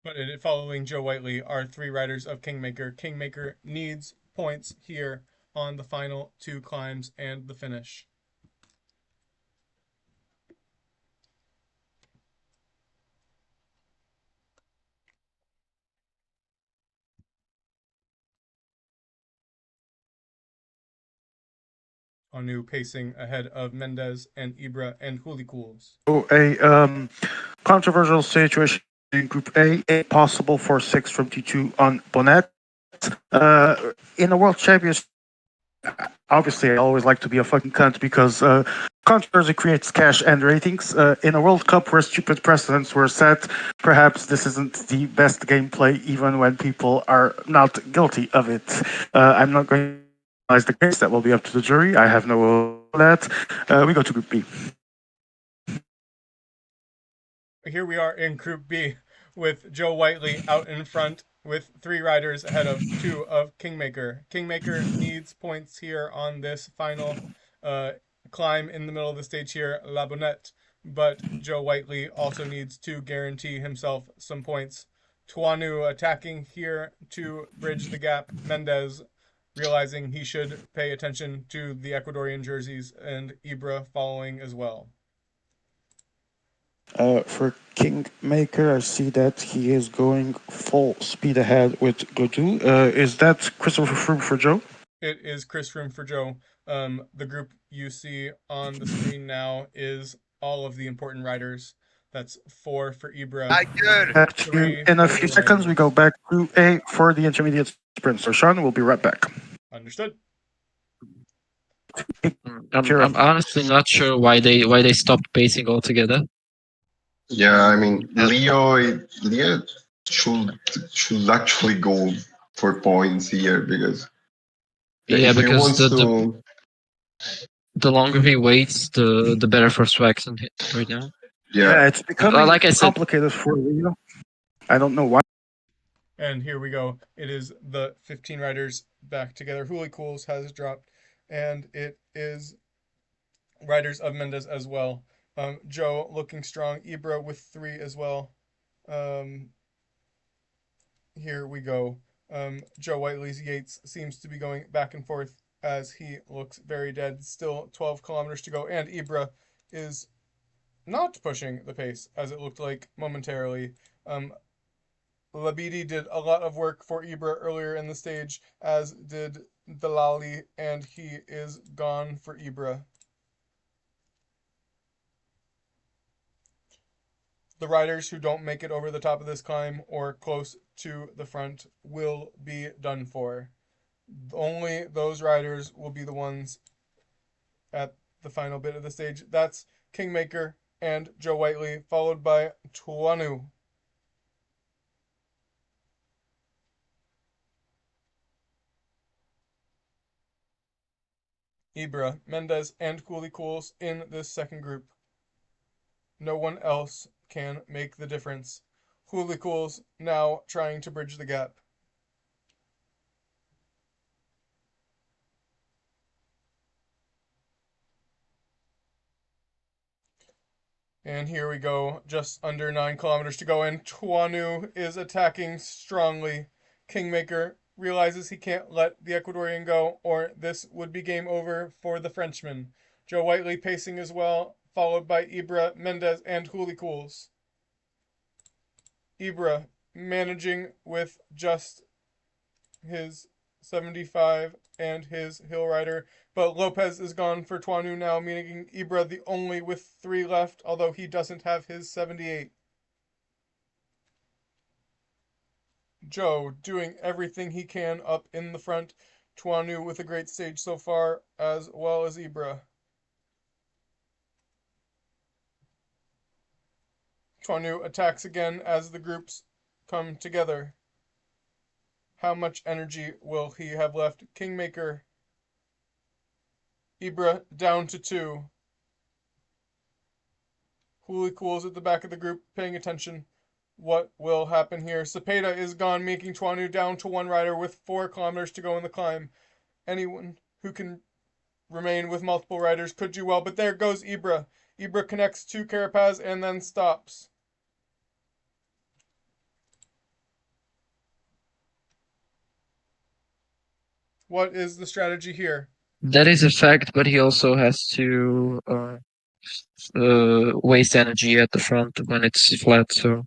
But following Joe Whiteley are 3 riders of Kingmaker. Kingmaker needs points here on the final 2 climbs and the finish. Anu pacing ahead of Mendez and Ibra and Huli Cools. So a controversial situation in Group A possible for 6 from T2 on Bonnet. In the World Championship, obviously I always like to be a fucking cunt because controversy creates cash and ratings. In a World Cup where stupid precedents were set, perhaps this isn't the best gameplay even when people are not guilty of it. I'm not going to analyze the case, that will be up to the jury. I have no that. We go to Group B. Here we are in Group B with Joe Whiteley out in front with 3 riders ahead of 2 of Kingmaker. Kingmaker needs points here on this final climb in the middle of the stage here, La Bonnette. But Joe Whiteley also needs to guarantee himself some points Tuanu attacking here to bridge the gap. Mendez realizing he should pay attention to the Ecuadorian jerseys, and Ibra following as well. For Kingmaker, I see that he is going full speed ahead with Godu. Is that Christopher Froome for Joe? It is Chris Froome for Joe. The group you see on the screen now is all of the important riders. That's 4 for Ibra, Actually, 3 in a for the few seconds, we Lions. go back to A for the intermediate sprint. So, Sean, we'll be right back. Understood. I'm honestly not sure why they stopped pacing altogether. Yeah, I mean, Leo should actually go for points here because Yeah, if he because wants the, the to, the longer he waits, the better for Swaxon right now. yeah, It's becoming Like I said, complicated for Leo. I don't know why. And here we go. It is the 15 riders back together. Huli Cools has dropped, and it is riders of Mendez as well. Joe looking strong. Ibra with 3 as well. Um, here we go. Joe Whiteley's Yates seems to be going back and forth as he looks very dead. Still 12 kilometers to go, and Ibra is not pushing the pace as it looked like momentarily. Labidi did a lot of work for Ibra earlier in the stage, as did Dalali, and he is gone for Ibra. The riders who don't make it over the top of this climb or close to the front will be done for. Only those riders will be the ones at the final bit of the stage. That's Kingmaker and Joe Whiteley, followed by Tuanu. Ibra, Mendez, and Cooley Cools in this second group. No one else can make the difference. Cooley Cools now trying to bridge the gap. And here we go, just under 9 kilometers to go, and Tuanu is attacking strongly. Kingmaker realizes he can't let the Ecuadorian go, or this would be game over for the Frenchman. Joe Whiteley pacing as well, followed by Ibra, Mendez, and Huli Cools. Ibra managing with just his 75 and his hill rider, but Lopez is gone for Tuanu now, meaning Ibra the only with 3 left, although he doesn't have his 78. Joe doing everything he can up in the front. Tuanu with a great stage so far, as well as Ibra. Tuanu attacks again as the groups come together. How much energy will he have left? Kingmaker. Ibra down to 2. Huli Cools at the back of the group, paying attention. What will happen here? Cepeda is gone, making Tuanu down to 1 rider with 4 kilometers to go in the climb. Anyone who can remain with multiple riders could do well, but there goes Ibra. Ibra connects to Carapaz and then stops. What is the strategy here? that is a fact, but he also has to waste energy at the front when it's flat. So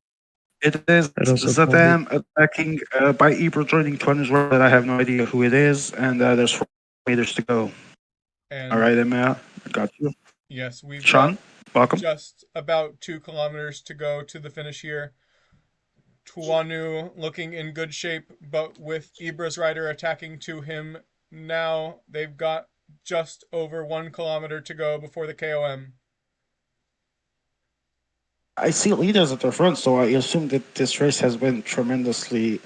It is that also probably. Zadan attacking by Ibra joining Tuanu's right. I have no idea who it is, and there's 4 meters to go. All And right, Emma, I got you. yes, we've got Sean, welcome. just about 2 kilometers to go to the finish here. Tuanu looking in good shape, but with Ibra's rider attacking to him now, they've got just over 1 kilometer to go before the KOM. I see leaders at the front, so I assume that this race has been tremendously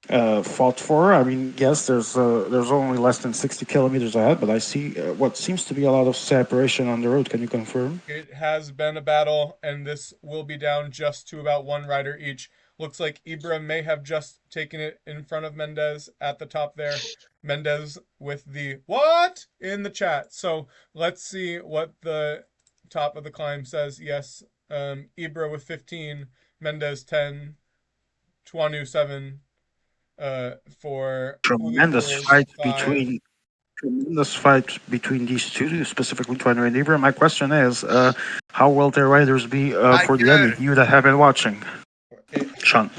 fought for. I mean, yes, there's only less than 60 kilometers ahead, but I see what seems to be a lot of separation on the road. Can you confirm? It has been a battle, and this will be down just to about 1 rider each. Looks like Ibra may have just taken it in front of Mendez at the top there. Mendez with the what in the chat. So let's see what the top of the climb says. Yes, Ibra with 15, Mendez 10. Tuanu 7, for Huli Tremendous Cools fight 5. between tremendous fight between these two, specifically Twiner and Ibra. My question is, how will their riders be for the end? You that have been watching, It, Sean.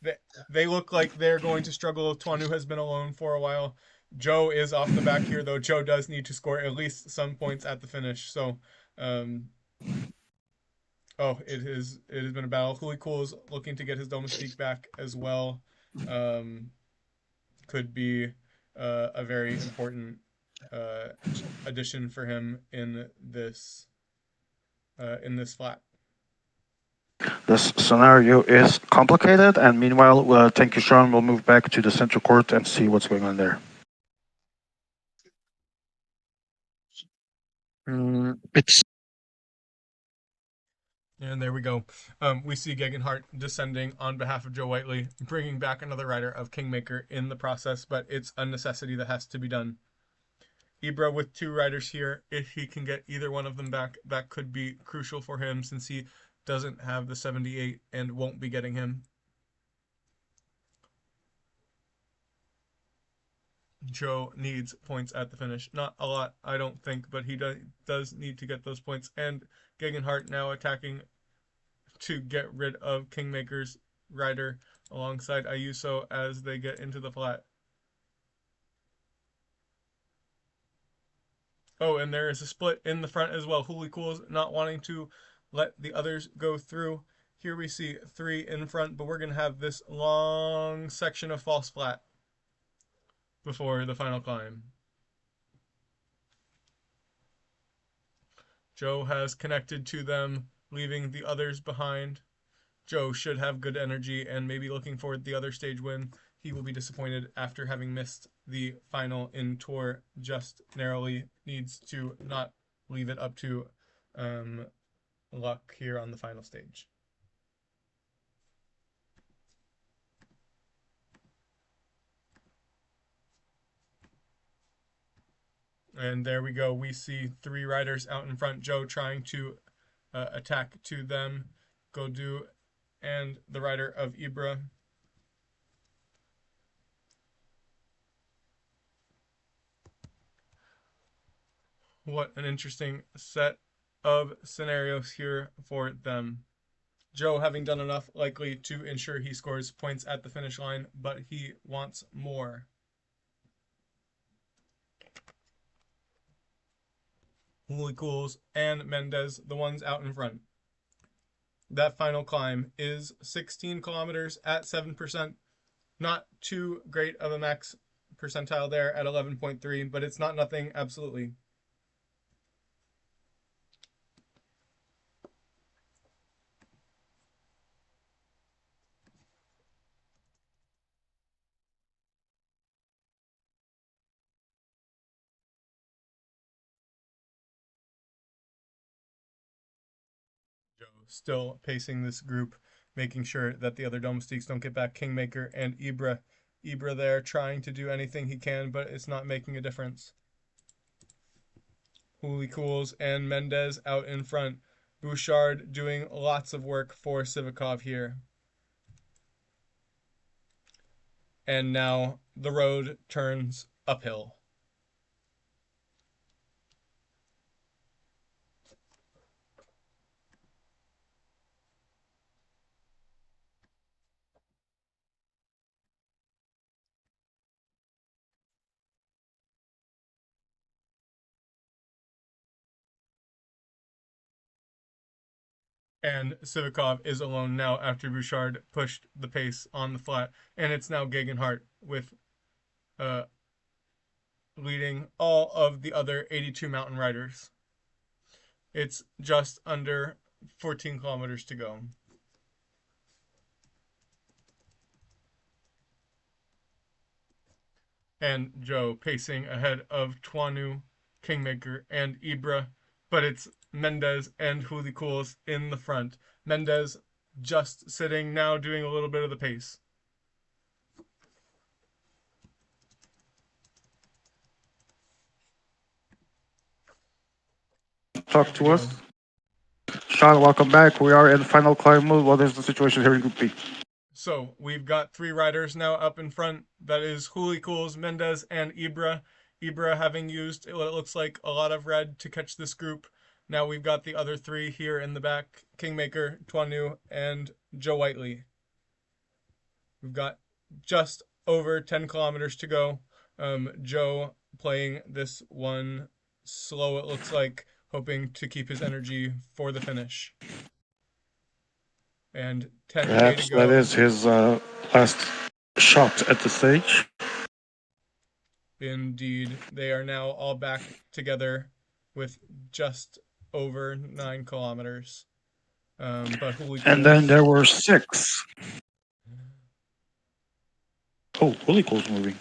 they, they look like they're going to struggle. Tuanu has been alone for a while. Joe is off the back here, though. Joe does need to score at least some points at the finish. So, um, oh, it has been a battle. Huli Cool is looking to get his domestique back as well. Um, could be a very important uh, addition for him in this flat. This scenario is complicated, and meanwhile, thank you, Sean. We'll move back to the central court and see what's going on there. It's And there we go. We see Gegenhart descending on behalf of Joe Whiteley, bringing back another rider of Kingmaker in the process, but it's a necessity that has to be done. Ibra with two riders here, if he can get either one of them back, that could be crucial for him since he doesn't have the 78 and won't be getting him. Joe needs points at the finish. Not a lot, I don't think, but he does need to get those points. And Gegenhart now attacking to get rid of Kingmaker's rider alongside Ayuso as they get into the flat. Oh, and there is a split in the front as well. Huli Cool's not wanting to let the others go through. Here we see three in front, but we're going to have this long section of false flat before the final climb. Joe has connected to them, leaving the others behind. Joe should have good energy and maybe looking for the other stage win. He will be disappointed after having missed the final in Tour just narrowly. Needs to not leave it up to luck here on the final stage. And there we go. We see three riders out in front. Joe trying to attack to them. Godu and the rider of Ibra. What an interesting set of scenarios here for them. Joe having done enough likely to ensure he scores points at the finish line, but he wants more. Huli Cools and Mendez, the ones out in front. That final climb is 16 kilometers at 7%. Not too great of a max percentile there at 11.3, but it's not nothing absolutely. Joe still pacing this group, making sure that the other domestiques don't get back. Kingmaker and Ibra. Ibra there trying to do anything he can, but it's not making a difference. Huli Cools and Mendez out in front. Bouchard doing lots of work for Sivikov here. And now the road turns uphill. And Sivikov is alone now after Bouchard pushed the pace on the flat. And it's now Gegenhart with uh, leading all of the other 82 mountain riders. It's just under 14 kilometers to go. And Joe pacing ahead of Tuanu, Kingmaker, and Ibra, but it's Mendez and Huli Cools in the front. Mendez just sitting now, doing a little bit of the pace. Talk to us. Sean, welcome back. We are in final climb mode. What is the situation here in Group B? So we've got three riders now up in front. That is Huli Cools, Mendez, and Ibra. Ibra having used what it looks like a lot of red to catch this group. Now we've got the other three here in the back: Kingmaker, Tuanu, and Joe Whiteley. We've got just over 10 kilometers to go. Joe playing this one slow, it looks like, hoping to keep his energy for the finish. And 10K to Perhaps that go. is his last shot at the stage. Indeed, they are now all back together with just over 9 kilometers. But Holy And then Cools, there were six. Oh, Holy Cool's moving.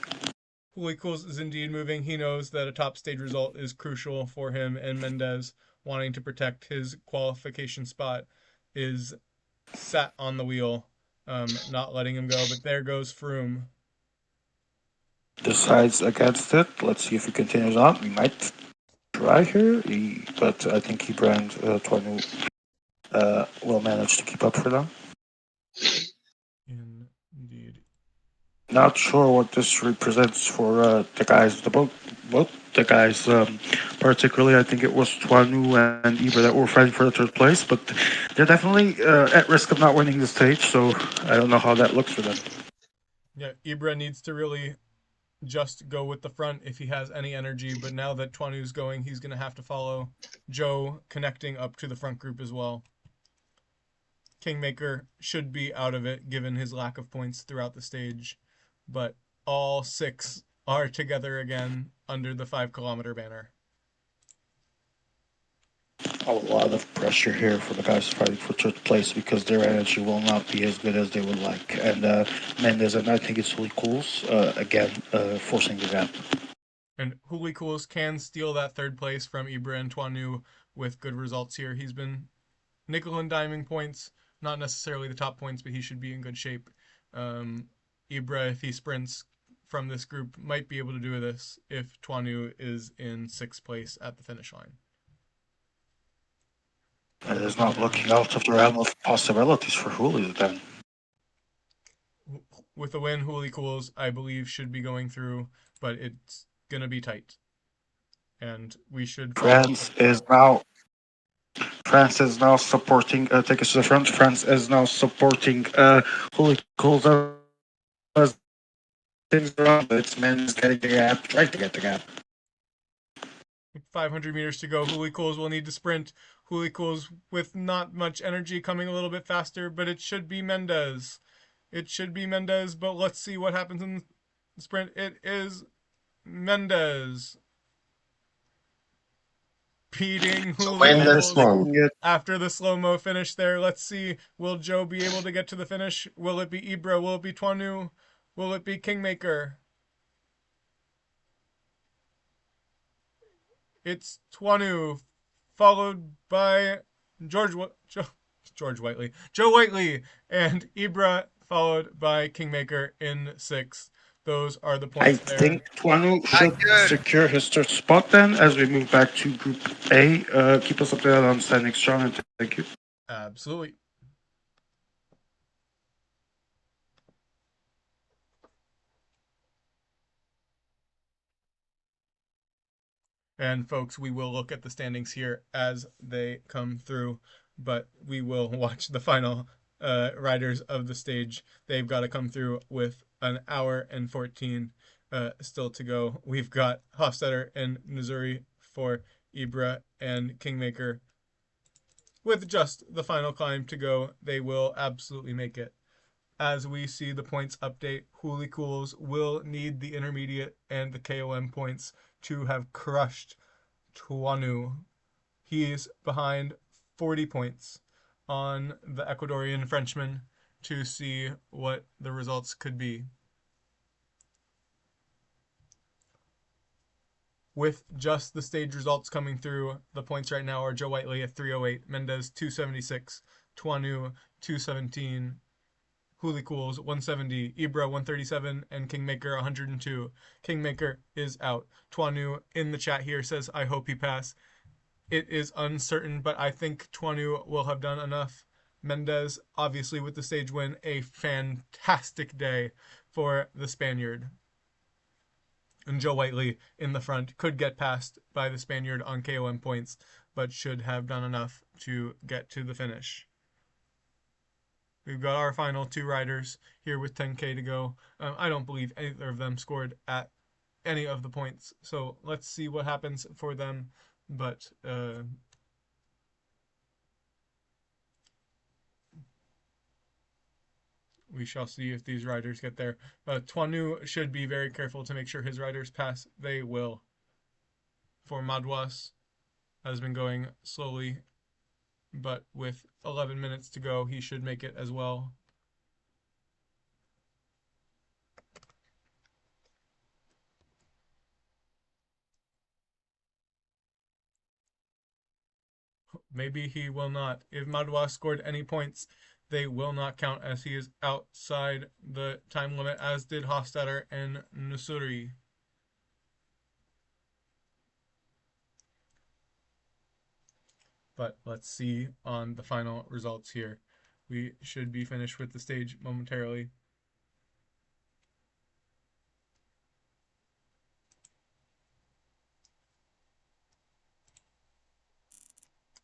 Holy Cools is indeed moving. He knows that a top stage result is crucial for him, and Mendez, wanting to protect his qualification spot, is sat on the wheel, not letting him go. But there goes Froome. Decides against it. Let's see if he continues on. He might try here, but I think he brand Tuanu will manage to keep up for them. Indeed. Not sure what this represents for the guys, both the guys. Particularly, I think it was Tuanu and Ibra that were fighting for the third place, but they're definitely at risk of not winning the stage. So I don't know how that looks for them. Yeah, Ibra needs to really just go with the front if he has any energy. But now that Tuanu's going, he's going to have to follow Joe connecting up to the front group as well. Kingmaker should be out of it given his lack of points throughout the stage, but all six are together again under the 5 kilometer banner. A lot of pressure here for the guys fighting for third place because their energy will not be as good as they would like. And Mendes and I think it's really cool. Again, forcing the gap. And Huli Cools can steal that third place from Ibra and Tuanu with good results here. He's been nickel and diming points, not necessarily the top points, but he should be in good shape. Ibra, if he sprints from this group, might be able to do this if Tuanu is in sixth place at the finish line. It is not looking out of the realm of possibilities for Huli then. With a win, Huli Cools, I believe, should be going through, but it's going to be tight. And we should follow. France is now supporting. Take us to the front. France is now supporting. Huli Cools as things around. Its men is getting the gap, trying to get the gap. 500 meters to go. Huli Cools will need to sprint. Huli Cools with not much energy coming a little bit faster, but it should be Mendez. It should be Mendez, but let's see what happens in the sprint. It is Mendez beating So Huli when that's Cools won, after the slow-mo finish there. Let's see. Will Joe be able to get to the finish? Will it be Ibra? Will it be Tuanu? Will it be Kingmaker? It's Tuanu, followed by George George Whiteley, Joe Whiteley, and Ibra, followed by Kingmaker in sixth. Those are the I points there. think Tuanu should secure his third spot then as we move back to Group A. Keep us updated on standing strong and thank you. Absolutely. And folks, we will look at the standings here as they come through, but we will watch the final riders of the stage. They've got to come through with an hour and 14 still to go. We've got Hofstetter and Missouri for Ibra and Kingmaker. With just the final climb to go, they will absolutely make it. As we see the points update, Huli Cools will need the intermediate and the KOM points to have crushed Tuanu. He's behind 40 points on the Ecuadorian Frenchman to see what the results could be. With just the stage results coming through, the points right now are Joe Whiteley at 308, Mendez 276, Tuanu 217, Huli Cools 170, Ibra 137, and Kingmaker 102. Kingmaker is out. Tuanu in the chat here says, I hope he pass. It is uncertain, but I think Tuanu will have done enough Mendez, obviously, with the stage win, a fantastic day for the Spaniard. And Joe Whiteley in the front could get passed by the Spaniard on KOM points, but should have done enough to get to the finish. We've got our final two riders here with 10K to go. I don't believe either of them scored at any of the points, so let's see what happens for them. But we shall see if these riders get there. Toinu should be very careful to make sure his riders pass. They will. For Madouas, has been going slowly, but with 11 minutes to go, he should make it as well. Maybe he will not. If Madouas scored any points, they will not count as he is outside the time limit, as did Hofstadter and Nusuri. But let's see on the final results here. We should be finished with the stage momentarily.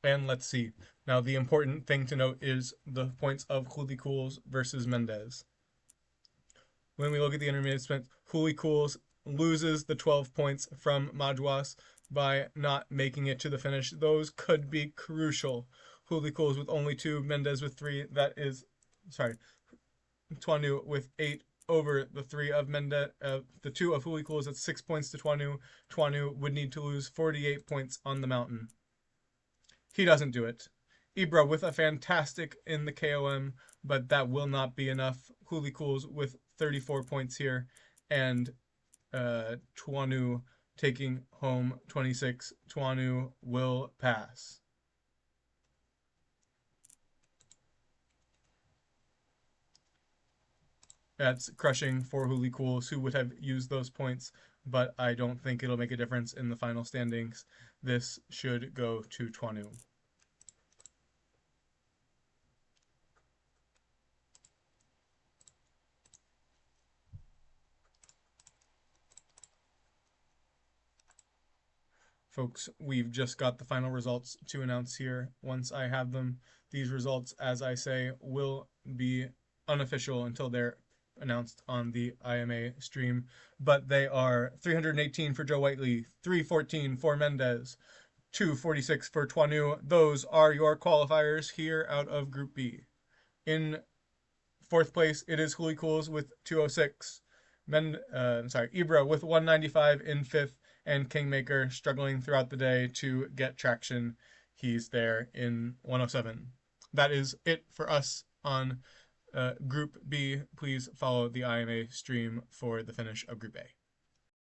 And let's see. Now, the important thing to note is the points of Juli Cools versus Mendez. When we look at the intermediate sprint, Juli Cools loses the 12 points from Madouas by not making it to the finish. Those could be crucial. Juli Cools with only 2, Mendez with 3. Toinu with 8 over the 3 of Mendez. The 2 of Juli Cools at 6 points to Toinu. Toinu would need to lose 48 points on the mountain. He doesn't do it. Ibra with a fantastic in the KOM, but that will not be enough. Juli Cools with 34 points here, and Toinu taking home 26. Toinu will pass. That's crushing for Juli Cools, who would have used those points, but I don't think it'll make a difference in the final standings. This should go to Toinu. Folks, we've just got the final results to announce here. Once I have them, these results, as I say, will be unofficial until they're announced on the IMA stream. But they are 318 for Joe Whiteley, 314 for Mendez, 246 for Toinu. Those are your qualifiers here out of Group B. In fourth place, it is Juli Cools with 206. Ibra with 195 in fifth, and Kingmaker struggling throughout the day to get traction. He's there in 107. That is it for us on Group B. Please follow the IMA stream for the finish of Group A.